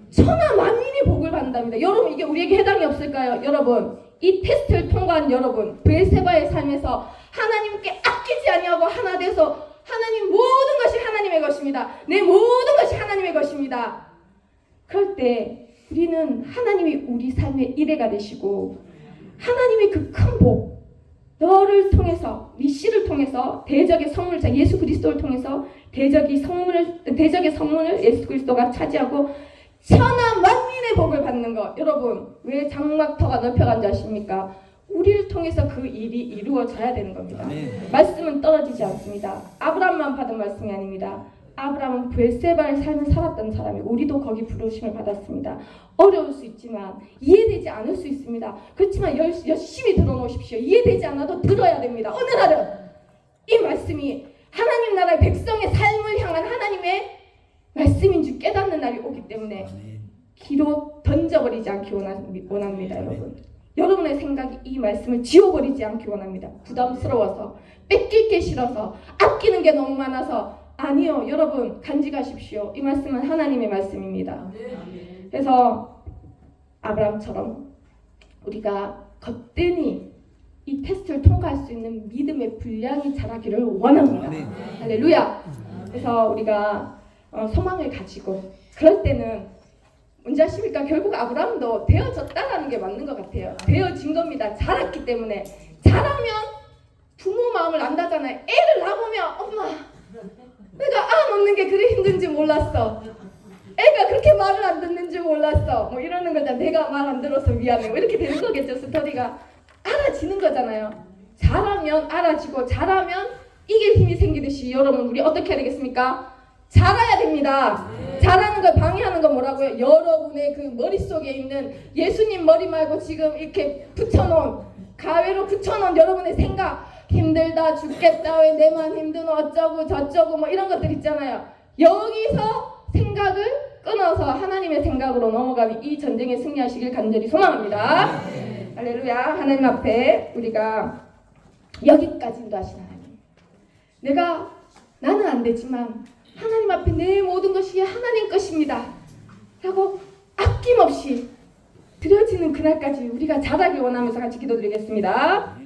천하 만민이 복을 받는답니다. 여러분 이게 우리에게 해당이 없을까요? 여러분 이 테스트를 통과한 여러분, 브엘세바의 삶에서 하나님께 아끼지 아니하고 하나 돼서 하나님 모든 것이 하나님의 것입니다. 내 모든 것이 하나님의 것입니다. 그럴 때 우리는 하나님이 우리 삶의 일해가 되시고 하나님의 그 큰 복, 너를 통해서, 네 씨를 통해서 대적의 성문을, 예수 그리스도를 통해서 대적의 성문을 예수 그리스도가 차지하고 천하 만민의 복을 받는 것. 여러분 왜 장막터가 넓혀간 줄 아십니까? 우리를 통해서 그 일이 이루어져야 되는 겁니다. 말씀은 떨어지지 않습니다. 아브라함만 받은 말씀이 아닙니다. 아브라함은 브엘세바의 삶을 살았던 사람이 우리도 거기 부르심을 받았습니다. 어려울 수 있지만 이해되지 않을 수 있습니다. 그렇지만 열심히 들어놓으십시오. 이해되지 않아도 들어야 됩니다. 어느 날은 이 말씀이 하나님 나라의 백성의 삶을 향한 하나님의 말씀인 줄 깨닫는 날이 오기 때문에 귀로 던져버리지 않기 원합니다. 여러분 여러분의 생각이 이 말씀을 지워버리지 않기 원합니다. 부담스러워서, 뺏길 게 싫어서, 아끼는 게 너무 많아서. 아니요, 여러분 간직하십시오. 이 말씀은 하나님의 말씀입니다. 그래서 아브라함처럼 우리가 거뜬히 이 테스트를 통과할 수 있는 믿음의 분량이 자라기를 원합니다. 할렐루야. 그래서 우리가 소망을 가지고 그럴 때는 뭔지 아십니까? 결국 아브라함도 되어졌다라는 게 맞는 것 같아요. 되어진 겁니다. 자랐기 때문에. 자라면 부모 마음을 안다잖아요. 애를 낳으면 엄마 내가 낳는 게 그리 힘든지 몰랐어. 애가 그렇게 말을 안 듣는 줄 몰랐어. 뭐 이러는 거잖아. 내가 말 안 들어서 미안해. 뭐 이렇게 되는 거겠죠. 스토리가 알아지는 거잖아요. 알면 알아지고 잘하면 이길 힘이 생기듯이 여러분 우리 어떻게 해야 되겠습니까? 잘해야 됩니다. 잘하는 걸 방해하는 건 뭐라고요? 여러분의 그 머릿속에 있는 예수님 머리 말고 지금 이렇게 붙여놓은 가위로 붙여놓은 여러분의 생각, 힘들다 죽겠다 왜 내만 힘드노 어쩌고 저쩌고 뭐 이런 것들 있잖아요. 여기서 생각을 끊어서 하나님의 생각으로 넘어가면 이 전쟁에 승리하시길 간절히 소망합니다. 할렐루야. 하나님 앞에 우리가 여기까지 인도하신 하나님, 나는 안 되지만 하나님 앞에 내 모든 것이 하나님 것입니다 라고 아낌없이 드려지는 그날까지 우리가 잘하길 원하면서 같이 기도드리겠습니다.